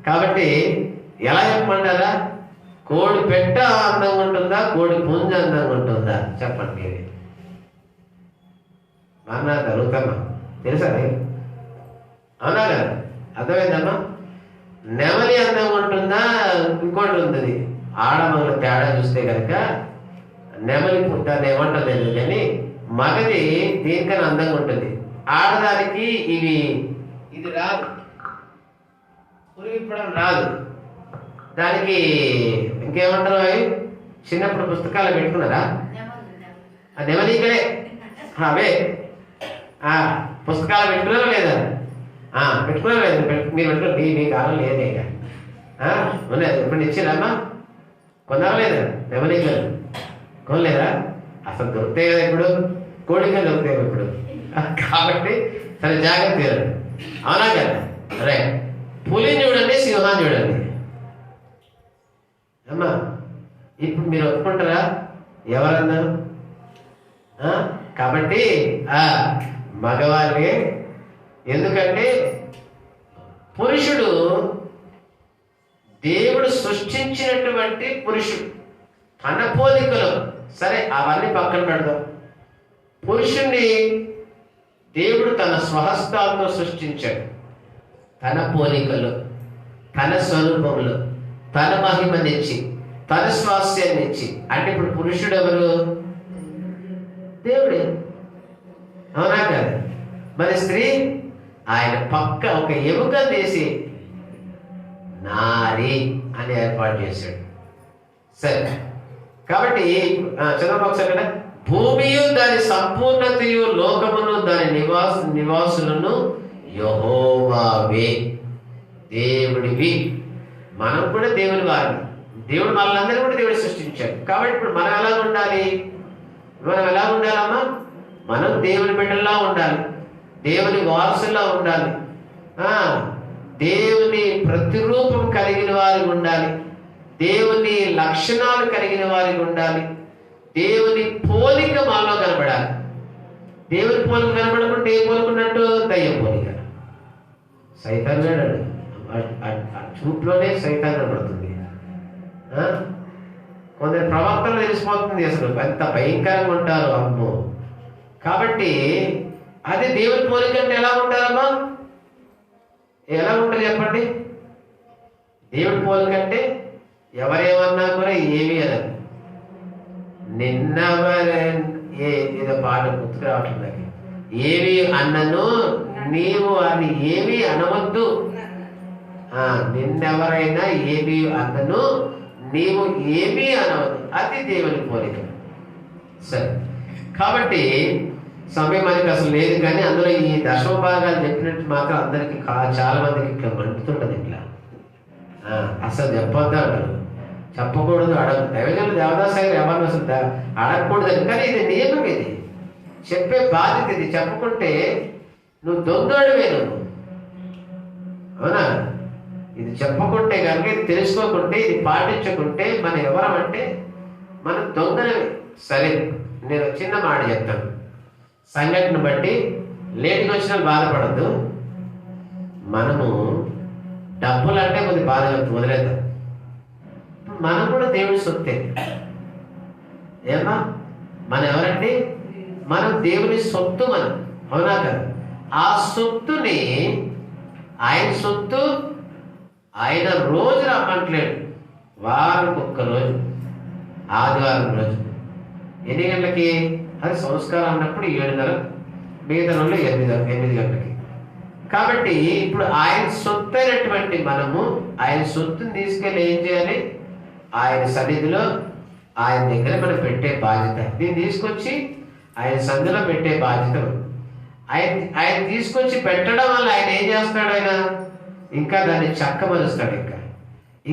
కాబట్టి ఎలా చెప్పమంటారా? కోడి పెట్ట అందంగా ఉంటుందా, కోడి పుంజ అందంగా ఉంటుందా? చెప్పండి. ఇది మరణాథ అడుగుతామా? తెలుసా? అవునా కదా? అర్థమైందమ్మా? నెమలి అందంగా ఉంటుందా, ఇంకోటి ఉంటుంది. ఆడమగల తేడా చూస్తే కనుక నెమలి దాన్ని ఏమంటుంది కానీ మగది దీనికన్నా అందంగా ఉంటుంది. ఆడదానికి ఇది రాదు, పురిగిప్పడం రాదు. దానికి ఇంకేమంటారు? అవి చిన్నప్పుడు పుస్తకాలు పెట్టుకున్నారా? ఆ నెమలికలే అవే పుస్తకాలు పెట్టుకున్నారా లేదా? పెట్టుకున్నారా లేదు? మీరు పెట్టుకున్నారు. మీ కాలం లేదే ఇప్పుడు ఇచ్చిరమ్మా, కొన్నారా లేదా? నెమలికలు కొనలేదా? అసలు దొరుకుతాయి కదా ఇప్పుడు, కోడికలు దొరుకుతాయి ఇప్పుడు. కాబట్టి సరే జాగ్రత్త. అవునా కదా? రైట్. పులిని చూడండి, సింహాన్ని చూడండి అమ్మా. ఇప్పుడు మీరు ఒప్పుకుంటారా? ఎవరన్నారు? కాబట్టి మగవాళ్ళే. ఎందుకంటే పురుషుడు దేవుడు సృష్టించినటువంటి పురుషుడు తన పోలికలో. సరే అవన్నీ పక్కన పెడదాం. పురుషుణ్ణి దేవుడు తన స్వహస్తాలతో సృష్టించాడు. తన పోలికలో, తన స్వరూపంలో, తన మహిమనిచ్చి, తన స్వాస్యాన్ని ఇచ్చి. అంటే ఇప్పుడు పురుషుడు ఎవరు? దేవుడే. అవునా కదా? మరి స్త్రీ ఆయన పక్క ఒక ఎముక తీసి నారి అని ఏర్పాటు చేశాడు. సరే, కాబట్టి చదవ ఒకసారి కదా. భూమియు దాని సంపూర్ణతయు లోకమును దాని నివాసులను యెహోవావే. దేవుడివి. మనం కూడా దేవుని వారిని. దేవుడు మనల్ని కూడా దేవుడు సృష్టించాడు. కాబట్టి ఇప్పుడు మనం ఎలా ఉండాలి? మనం ఎలా ఉండాలమ్మా? మనం దేవుని బిడ్డల్లా ఉండాలి, దేవుని వారసులా ఉండాలి, దేవుని ప్రతిరూపం కలిగిన వారి ఉండాలి, దేవుని లక్షణాలు కలిగిన వారికి ఉండాలి, దేవుని పోలిక మనలో కనబడాలి. దేవుని పోలిక కనబడకుంటే ఏ పోలికున్నట్టు? దయ్యం పోలిక. సైతాన్ గడాడు చూపులోనే సైతాన్ కనబడుతుంది. కొందరు ప్రవర్తన తెలిసిపోతుంది. అసలు ఎంత భయంకరంగా ఉంటారు. అమ్మో, కాబట్టి అదే దేవుని పోలిక అంటే ఎలా ఉంటారమ్మా? ఎలా ఉంటుంది చెప్పండి? దేవుని పోలిక అంటే ఎవరేమన్నా కూడా ఏమీ అనదు. ఏదో పాట గుర్తుకు రావట్లేదు నాకు. ఏమి అన్నను నీవు అని ఏమీ అనవద్దు. నిన్నెవరైనా ఏమి అన్నను నీవు ఏమీ అనవద్దు. అది దేవుని పోలిక. సరే, కాబట్టి సమయం మనకి అసలు లేదు, కానీ అందులో ఈ దశమ భాగాలు చెప్పినట్టు మాత్రం అందరికి చాలా మందికి ఇట్లా మండుతుంటది. ఇట్లా అసలు చెప్పొద్దు అంటారు, చెప్పకూడదు, అడగదు. దైవజనులు దేవదాసాయి ఎవరిని అసలు అడగకూడదు. కానీ ఇది నియమం, ఇది చెప్పే బాధ్యత. ఇది చెప్పకుంటే నువ్వు దొంగడివే. నువ్వు అవునా? ఇది చెప్పకుంటే కనుక, ఇది తెలుసుకోకుంటే, ఇది పాటించకుంటే మనం ఎవరమంటే మనం దొంగలమే. సరే, నేను చిన్న మాట చెప్తాను. సంఘటన బట్టి లేటుగా వచ్చినా బాధపడద్దు. మనము డబ్బులు అంటే కొద్ది బాధ వదిలేద్దాం. మనం కూడా దేవుడి సొత్తే. ఏమా? మనం ఎవరండి? మనం దేవుని సొత్తు. మనం అవునా కదా? ఆ సొత్తుని, ఆయన సొత్తు ఆయన రోజు రమ్మంటలేడు, వారానికి ఒక్క రోజు, ఆదివారం రోజు. ఎన్ని గంటలకి? అది సంస్కారం అన్నప్పుడు 7:30, మిగతా రోజులు 8 గంటలకి. కాబట్టి ఇప్పుడు ఆయన సొత్తు అయినటువంటి మనము ఆయన సొత్తుని తీసుకెళ్ళి ఏం చేయాలి? ఆయన సన్నిధిలో, ఆయన దగ్గర మనం పెట్టే బాధ్యత. దీన్ని తీసుకొచ్చి ఆయన సన్నిధిలో పెట్టే బాధ్యత. ఆయన తీసుకొచ్చి పెట్టడం వల్ల ఆయన ఏం చేస్తాడు? ఆయన ఇంకా దాన్ని చక్కమరుస్తాడు.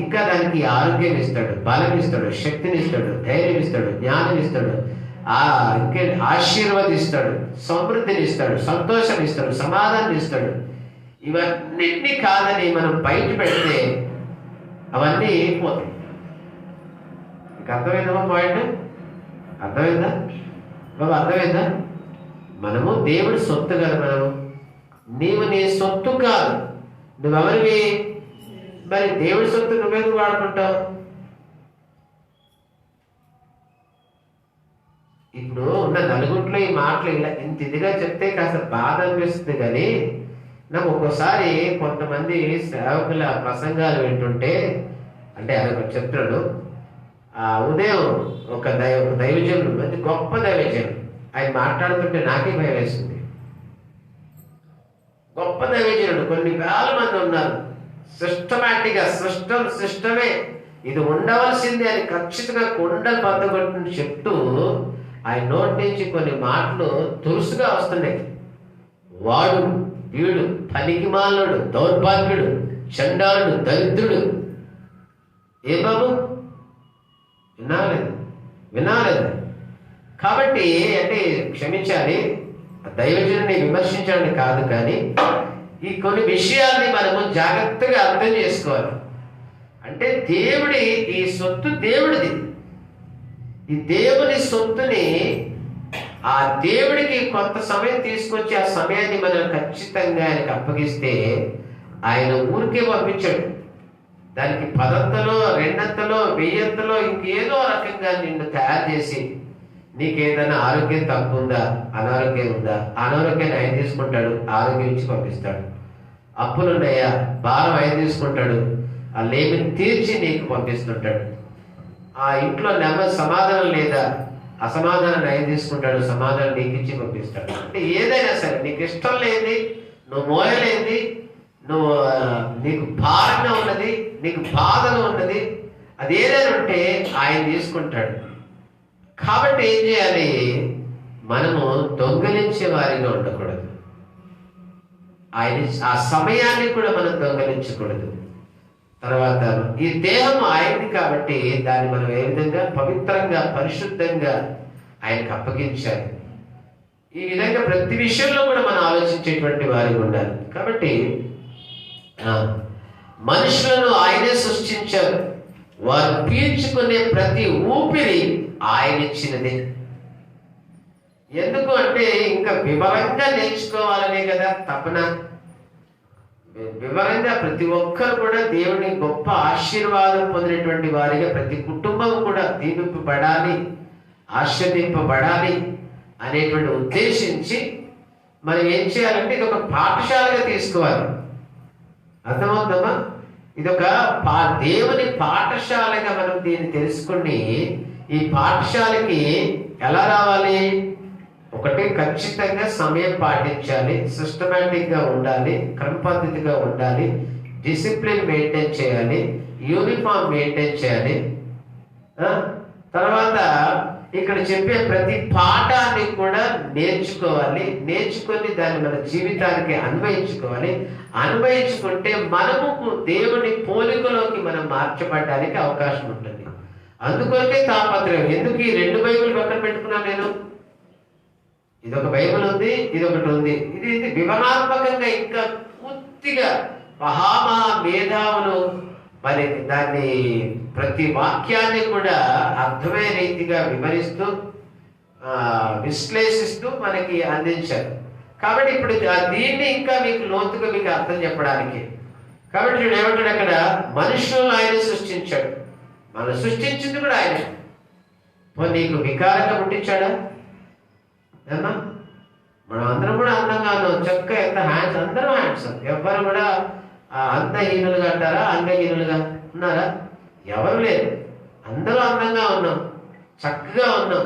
ఇంకా దానికి ఆరోగ్యం ఇస్తాడు, బలం ఇస్తాడు, శక్తిని ఇస్తాడు, ధైర్యం ఇస్తాడు, జ్ఞానం ఇస్తాడు, ఇంకే ఆశీర్వదిస్తాడు, సమృద్ధిని ఇస్తాడు, సంతోషం ఇస్తాడు, సమాధానం ఇస్తాడు. ఇవన్నిటినీ కాదని మనం బయట పెడితే అవన్నీ పోతాయి. మీకు అర్థమైందమ్మా పాయింట్? అర్థమైందా బాబు? అర్థమైందా? మనము దేవుడి సొత్తు కదా. మనము, నీవు నీ సొత్తు కాదు. నువ్వెవరివి? మరి దేవుడి సొత్తు నువ్వెందుకు వాడుకుంటావు? ఇప్పుడు ఉన్న నలుగుంట్లో ఈ మాటలు ఇలా ఇంత ఇదిగా చెప్తే కాస్త బాధ అనిపిస్తుంది. కానీ నాకు ఒక్కోసారి కొంతమంది సేవకుల ప్రసంగాలు వింటుంటే, అంటే ఆయన చెప్తున్నాడు, ఉదయం ఒక దైవజనుడు, మంచి గొప్ప దైవజనుడు, ఆయన మాట్లాడుతుంటే నాకే భయం వేస్తుంది. గొప్ప దైవజనుడు, కొన్ని వేల మంది ఉన్నారు. సిస్టమేటిక్గా సిస్టమే ఇది ఉండవలసింది అని ఖచ్చితంగా కొండలు బద్దగొట్టుని చెప్తూ ఆయన నోటి నుంచి కొన్ని మాటలు తురుసుగా వస్తున్నాయి. వాడు, వీడు, పనికిమాలుడు, దౌర్భాగ్యుడు, చండాలుడు, దరిద్రుడు. ఏ బాబు? వినాలేదు. కాబట్టి అంటే క్షమించాలి, దైవజనుని విమర్శించడానికి కాదు, కానీ ఈ కొన్ని విషయాల్ని మనము జాగ్రత్తగా అర్థం చేసుకోవాలి. అంటే దేవుడి ఈ సొత్తు దేవుడిది. ఈ దేవుని సొత్తుని ఆ దేవుడికి కొంత సమయం తీసుకొచ్చి ఆ సమయాన్ని మనం ఖచ్చితంగా ఆయనకు అప్పగిస్తే ఆయన ఊరికే పంపించాడు. దానికి 10ంతలో, 2ంతలో, 1000ంతలో ఇంకేదో రకంగా నిన్ను తయారు చేసి, నీకేదైనా ఆరోగ్యం తక్కువ ఉందా, అనారోగ్యం ఉందా, అనారోగ్యాన్ని ఆయన తీసుకుంటాడు, ఆరోగ్యం ఇచ్చి పంపిస్తాడు. అప్పులున్నాయా, భారం ఆయన తీసుకుంటాడు, ఆ లేమిని తీర్చి నీకు పంపిస్తుంటాడు. ఆ ఇంట్లో సమాధానం లేదా, అసమాధానాన్ని ఆయన తీసుకుంటాడు, సమాధానం నీకు ఇచ్చి పంపిస్తాడు. అంటే ఏదైనా సరే నీకు ఇష్టం లేని, నువ్వు మోయలేంది, నీకు భారంగా ఉన్నది, నీకు బాధగా ఉన్నది, అది ఏదైనా ఉంటే ఆయన తీసుకుంటాడు. కాబట్టి ఏం చేయాలి? మనము దొంగలించే వారిగా ఉండకూడదు. ఆయన ఆ సమయాన్ని కూడా మనం దొంగలించకూడదు. తర్వాత ఈ దేహం ఆయనది కాబట్టి దాన్ని మనం ఏ విధంగా పవిత్రంగా, పరిశుద్ధంగా ఆయనకు అప్పగించాలి. ఈ విధంగా ప్రతి విషయంలో కూడా మనం ఆలోచించేటువంటి వారికి ఉండాలి. కాబట్టి మనుషులను ఆయనే సృష్టించారు. వారు పీల్చుకునే ప్రతి ఊపిరి ఆయన ఇచ్చినదే. ఎందుకు అంటే ఇంకా వివరంగా నేర్చుకోవాలనే కదా తపన. వివరంగా ప్రతి ఒక్కరు కూడా దేవుని గొప్ప ఆశీర్వాదం పొందినటువంటి వారిగా ప్రతి కుటుంబం కూడా దీవింపబడాలి, ఆశీర్వదింపబడాలి. అనేటువంటి ఉద్దేశించి మనం ఏం చేయాలంటే ఇది ఒక పాఠశాలగా తీసుకోవాలి. అర్థమవుతుందమ్మా? ఇది ఒక దేవుని పాఠశాలగా మనం దీన్ని తెలుసుకుని ఈ పాఠశాలకి ఎలా రావాలి? ఒకటి, ఖచ్చితంగా సమయం పాటించాలి, సిస్టమేటిక్గా ఉండాలి, క్రమ పద్ధతిగా ఉండాలి, డిసిప్లిన్ మెయింటైన్ చేయాలి, యూనిఫామ్ మెయింటైన్ చేయాలి. తర్వాత ఇక్కడ చెప్పే ప్రతి పాఠాన్ని కూడా నేర్చుకొని దాన్ని మన జీవితానికి అన్వయించుకోవాలి. అన్వయించుకుంటే మనము దేవుని పోలికలోకి మనం మార్చబడడానికి అవకాశం ఉంటుంది. అందుకొరకే తాపత్రయం. ఎందుకు ఈ 2 బైబిల్ పక్కన పెట్టుకున్నాను నేను? ఇదొక బైబిల్ ఉంది, ఇది ఒకటి ఉంది. ఇది వివరణాత్మకంగా ఇంకా పూర్తిగా మేధావులు మరి దాన్ని ప్రతి వాక్యాన్ని కూడా అర్థమయ్యే రీతిగా వివరిస్తూ విశ్లేషిస్తూ మనకి అందించారు. కాబట్టి ఇప్పుడు దీన్ని ఇంకా మీకు లోతుగా మీకు అర్థం చెప్పడానికి, కాబట్టి నేను ఏమంటాడు అక్కడ, మనుషులను ఆయన సృష్టించాడు. మనం సృష్టించింది కూడా ఆయన. నీకు వికారంగా పుట్టించాడా? ఏమన్నా మనం అందరం కూడా అందంగా ఉన్నాం, చక్కగా ఎంత హ్యాండ్స్, అందరం హ్యాండ్స్. ఎవరు కూడా అందహీనులుగా అంటారా? అంగహీనులుగా ఉన్నారా? ఎవరు లేరు. అందరూ అందంగా ఉన్నాం, చక్కగా ఉన్నాం.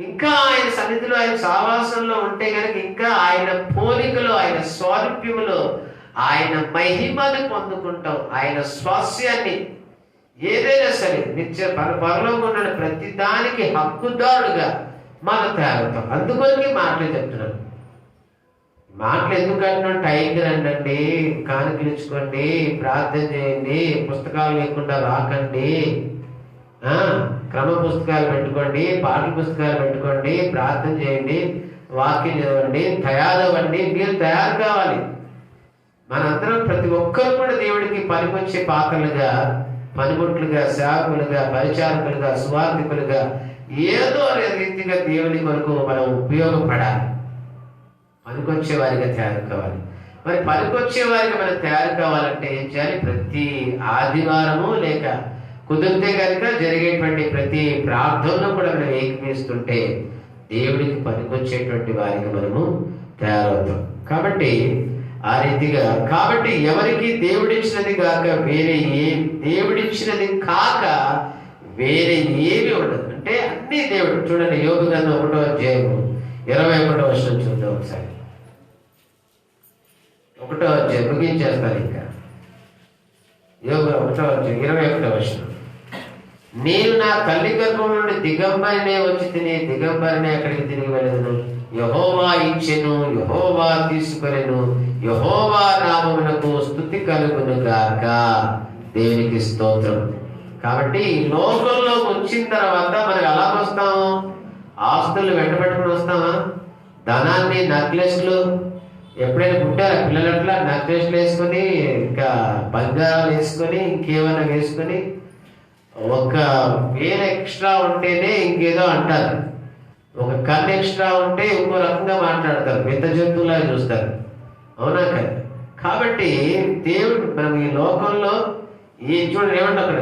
ఇంకా ఆయన సన్నిధిలో, ఆయన సావాసంలో ఉంటే కనుక ఇంకా ఆయన పోలికలో, ఆయన స్వారూప్యములో ఆయన మహిమను పొందుకుంటాం. ఆయన స్వాస్యాన్ని ఏదైనా సరే నిత్య పరలోకంలో ఉన్న ప్రతి దానికి హక్కుదారుడుగా మనం తయారవుతాం. అందుకొరికి మాటలు చెప్తున్నాను. మాటలు ఎందుకు అంటున్నాం? టైంకి రండి, కానుకలు ఇచ్చుకోండి, ప్రార్థన చేయండి, పుస్తకాలు లేకుండా రాకండి, క్రమ పుస్తకాలు పెట్టుకోండి, పాటల పుస్తకాలు పెట్టుకోండి, ప్రార్థన చేయండి, వాక్యం చదవండి, తయారవ్వండి. మీరు తయారు కావాలి. మనందరం ప్రతి ఒక్కరు కూడా దేవుడికి పనికొచ్చే పాత్రలుగా, పనిముట్లుగా, సేవకులుగా, పరిచారకులుగా, సువార్థికులుగా ఏదో రీతిగా దేవుని కొరకు మనం ఉపయోగపడాలి. పనికొచ్చే వారిగా తయారు కావాలి. మరి పనికొచ్చే వారికి మనం తయారు కావాలంటే ఏం చేయాలి? ప్రతి ఆదివారము లేక కుదిరితే కనుక జరిగేటువంటి ప్రతి ప్రార్థనలో కూడా మనం ఏకీపిస్తుంటే దేవుడికి పనికొచ్చేటువంటి వారికి మనము తయారవుతాం. కాబట్టి ఆ రీతిగా, కాబట్టి ఎవరికి దేవుడిచ్చినది కాక వేరే దేవుడిచ్చినది కాక వేరే ఏమి ఉండదు. అంటే అన్ని దేవుడు. చూడండి, యోబు గ్రంథం 1వ అధ్యాయము 21వ వచనం చూద్దాం ఒకసారి. 1వ అధ్యాయం ముగించేస్తాను. ఇంకా యోబు 1వ అధ్యాయం 21వ వచనం. నేను నా తల్లి గర్భం నుండి దిగంబరినే వచ్చి తిని దిగంబరినే అక్కడికి తిరిగి వెళ్ళను. యెహోవా ఇచ్చెను, యెహోవా తీసుకొనెను, యెహోవా నామమునకు స్తుతి కలుగును గాక. దేవునికి స్తోత్రం. కాబట్టి ఈ లోకంలోకి వచ్చిన తర్వాత మనం ఎలా వస్తాము? ఆస్తులు వెంటబెట్టుకుని వస్తామా? ధనాన్ని, నెక్లెస్లు ఎప్పుడైనా పుట్టారా పిల్లలట్లా? నెక్లెస్లు వేసుకొని, ఇంకా బంగారాలు వేసుకొని, ఇంకేమైనా వేసుకొని, ఒక వేలు ఎక్స్ట్రా ఉంటేనే ఇంకేదో అంటారు, ఒక కన్ను ఎక్స్ట్రా ఉంటే ఇంకో రకంగా మాట్లాడతారు, వింత జంతువులా చూస్తారు. అవునా కదా? కాబట్టి దేవుడు మనం ఈ లోకంలో చూడండి ఏమంటే అక్కడ,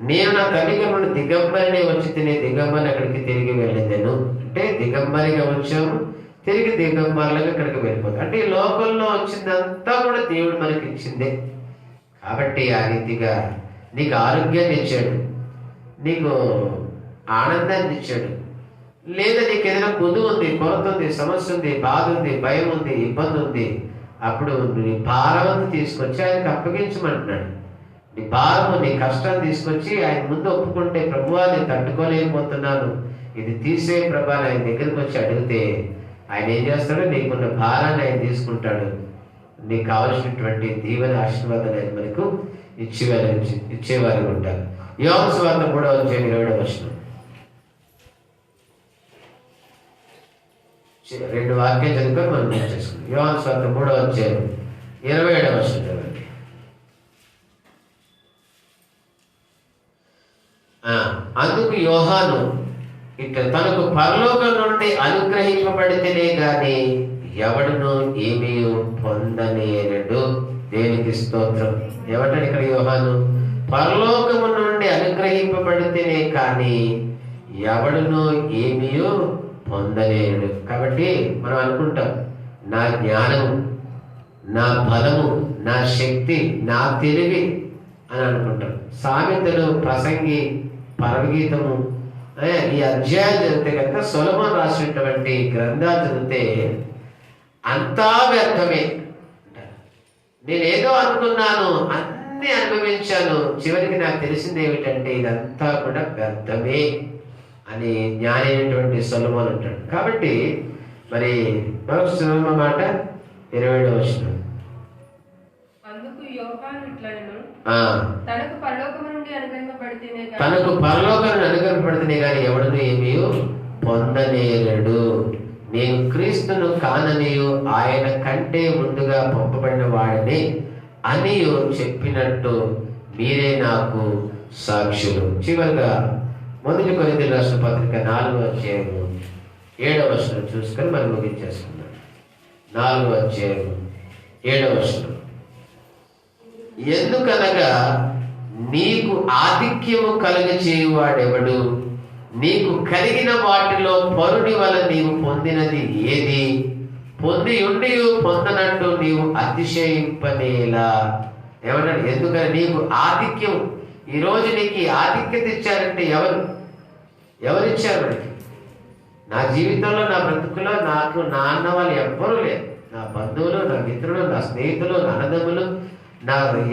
నేను నా తల్లి గర్భం దిగంబరినే వచ్చి తినే దిగంబరిని అక్కడికి తిరిగి వెళ్ళేదాను. అంటే దిగంబరిగా వచ్చాము, తిరిగి దిగంబరులుగా ఇక్కడికి వెళ్ళిపోతాం. అంటే ఈ లోకంలో వచ్చిందంతా కూడా దేవుడు మనకి ఇచ్చిందే. కాబట్టి ఆ రీతిగా నీకు ఆరోగ్యాన్ని ఇచ్చాడు, నీకు ఆనందాన్ని ఇచ్చాడు. లేదా నీకు ఏదైనా కొద్దు ఉంది, కొరత ఉంది, సమస్య ఉంది, బాధ ఉంది, భయం ఉంది, ఇబ్బంది ఉంది, అప్పుడు నీ భారవంతు తీసుకొచ్చి ఆయనకు అప్పగించమంటున్నాడు. నీ భారము, నీ కష్టాన్ని తీసుకొచ్చి ఆయన ముందు ఒప్పుకుంటే, ప్రభువా నేను తట్టుకోలేకపోతున్నాను, ఇది తీసే ప్రభా, ఆయన దగ్గరికి వచ్చి అడిగితే ఆయన ఏం చేస్తాడో నీకున్న భారాన్ని ఆయన తీసుకుంటాడు. నీకు కావలసినటువంటి దీవెన, ఆశీర్వాదాలు ఆయన మనకు ఇచ్చేవారు ఉంటారు. యోహాను సువార్త 3వ అధ్యాయం 20వ వచనం. 2 వాక్యాలు చదువుకొని మనం చేసుకుంటాం. యోహాను సువార్త 3వ అధ్యాయం 27వ వచనం చదవండి. అందుకు యోహాను ఇట్లా, తనకు పరలోకం నుండి అనుగ్రహింపబడితేనే గాని ఎవడును ఏమీ పొందనేరడు. దేనికి స్తోత్రం. ఏమంటాడు ఇక్కడ యోహాను? పరలోకము నుండి అనుగ్రహింపబడితేనే కానీ ఎవడును ఏమీ పొందనేరుడు. కాబట్టి మనం అనుకుంటాం, నా జ్ఞానము, నా బలము, నా శక్తి, నా తెలివి అని అనుకుంటాం. సామెతలు, ప్రసంగి, పరమగీతము, ఈ అధ్యాయం చదివితే కనుక, సొలొమోను రాసినటువంటి గ్రంథాలు చదివితే అంతా వ్యర్థమే. నేనేదో అనుకున్నాను, అన్ని అనుభవించాను, చివరికి నాకు తెలిసింది ఏమిటంటే ఇదంతా కూడా వ్యర్థమే అని జ్ఞాని అయినటువంటి సొలొమోను అంటాడు. కాబట్టి మరి మరొక సులభ మాట 27వ వచనం. అందుకు యోహాను ఇట్లనెను, తనకు పరలోకం అనుగ్రహపడితేనే కానీ ఎవడును ఏమీ పొందనేరడు. నేను క్రీస్తును కాననియు ఆయన కంటే ముందుగా పంపబడిన వాడిని అని చెప్పినట్టు మీరే నాకు సాక్షులు. చివరిగా 1 కొరింథీయులకు రాసిన పత్రిక 4వ అధ్యాయము 7వ వచనం చూసుకొని మనం ముగించేసుకున్నాం. 4వ అధ్యాయము 7వ వచనం. ఎందుకనగా నీకు ఆధిక్యము కలుగచేయువాడెవడు? నీకు కలిగిన వాటిలో పరుని వల్ల నీవు పొందినది ఏది? పొంది ఉండి పొందనట్టు నీవు అతిశయింపనేలా. ఏమన్నాడు? ఎందుకని నీకు ఆధిక్యం, ఈరోజు నీకు ఆధిక్యత ఇచ్చారంటే ఎవరిచ్చారు మనకి? నా జీవితంలో, నా బ్రతుకులో నాకు నా అన్న వాళ్ళు ఎవ్వరూ లేరు. నా బంధువులు, నా మిత్రులు, నా స్నేహితులు, నా అన్నదమ్ములు,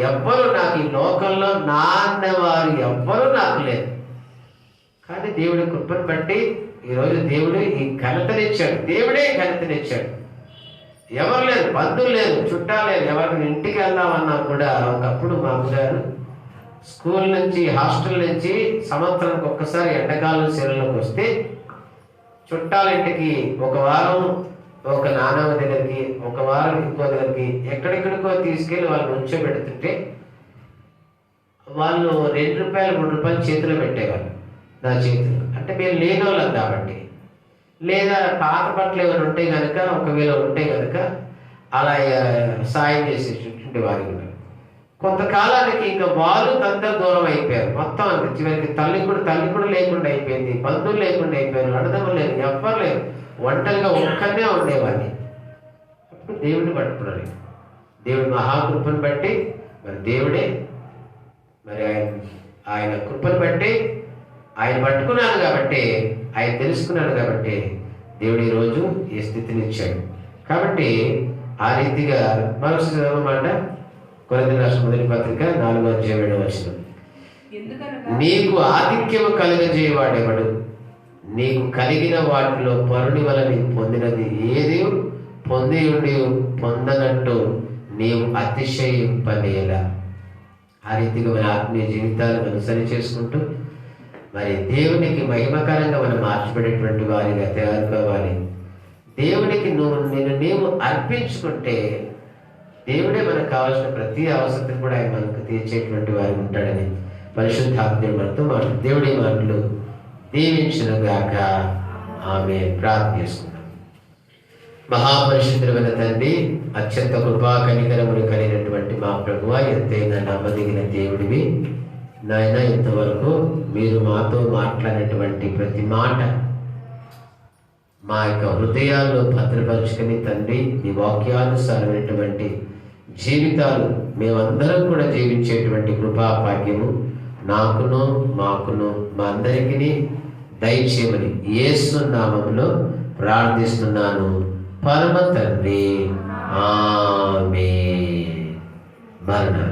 ఎవ్వరు నాకు ఈ లోకంలో నా అన్నవారు ఎవ్వరూ నాకు లేరు. కానీ దేవుడి కృపను బట్టి ఈరోజు దేవుడు ఈ ఘనతనిచ్చాడు. దేవుడే ఘనతనిచ్చాడు. ఎవరు లేరు, బంధువులు లేరు, చుట్టాలు లేరు. ఎవరిని ఇంటికి వెళ్దామన్నా కూడా, ఒకప్పుడు మా అమ్మగారు స్కూల్ నుంచి, హాస్టల్ నుంచి సంవత్సరానికి ఒక్కసారి ఎండాకాలం సెలవులకు వస్తే చుట్టాల ఇంటికి ఒక వారం, ఒక నానమ్మ దగ్గరికి, ఒక వారం ఇంకో దగ్గరికి, ఎక్కడెక్కడికో తీసుకెళ్ళి వాళ్ళు ఉంచోబెడుతుంటే వాళ్ళు 2 రూపాయలు 3 రూపాయలు చేతిలో పెట్టేవాళ్ళు నా చేతులు. అంటే మేము లేని వాళ్ళం కాబట్టి, లేదా పాత బట్టలు ఏమైనా ఉంటే కనుక, ఒకవేళ ఉంటే కనుక అలా సాయం చేసేటటువంటి వారు కూడా. కొంతకాలానికి ఇంకా వాళ్ళు తంత దూరం అయిపోయారు. మొత్తం అంత చివరికి తల్లి కూడా లేకుండా అయిపోయింది, బంధువులు లేకుండా అయిపోయారు, అన్నదమ్ములు లేరు, ఎవ్వరు లేరు, ఒంటరిగా ఒక్కనే ఉండేవాడిని. అప్పుడు దేవుడిని పట్టుకున్నాను. దేవుడి మహాకృపను బట్టి మరి దేవుడే మరి ఆయన కృపను బట్టి ఆయన పట్టుకున్నాను కాబట్టి, ఆయన తెలుసుకున్నాను కాబట్టి దేవుడు ఈరోజు ఈ స్థితిని ఇచ్చాడు. కాబట్టి ఆ రీతిగా మరొక మాట కొరింథీయులకు రాసిన 1వ పత్రిక 4వ అధ్యాయం 7వ వచనం. నీకు ఆధిక్యము కలుగజేయవాడెవడు? నీకు కలిగిన వాటిలో పరుని వల్ల నీకు పొందినది ఏది? పొంది ఉండి పొందనట్టు నీవు అతిశయింపనేలా. ఆ రీతిగా మన ఆత్మీయ జీవితాలను మనం సరి చేసుకుంటూ మరి దేవునికి మహిమకరంగా మనం మార్చిపడేటువంటి వారిగా తయారు కావాలి. దేవునికి నీవు అర్పించుకుంటే దేవుడే మనకు కావాల్సిన ప్రతి అవసరం కూడా ఆయన మనకు తీర్చేటువంటి వారు ఉంటాడని పరిశుద్ధాత్మ మనతో మాట్లాడు. దేవుడి మాటలు దీవించునుగాక. ఆమె ప్రార్థన చేసుకున్నాం. మహాపరిశుద్ధుడైన తండ్రి, అత్యంత కృపా కనికరములు కలిగినటువంటి మా ప్రభువా, ఎంతైనా నమ్మదగిన దేవుడివి నాయన. ఇంతవరకు మీరు మాతో మాట్లాడినటువంటి ప్రతి మాట మా యొక్క హృదయాల్లో భద్రపరుచుకుని తండ్రి, ఈ వాక్యానుసారమైనటువంటి జీవితాలు మేమందరం కూడా జీవించేటువంటి కృపా భాగ్యము నాకును, మాకును, మా అందరికీ దయచేయమని యేసు నామములో ప్రార్థిస్తున్నాను పరమ తండ్రి. ఆమేన్. మరణం.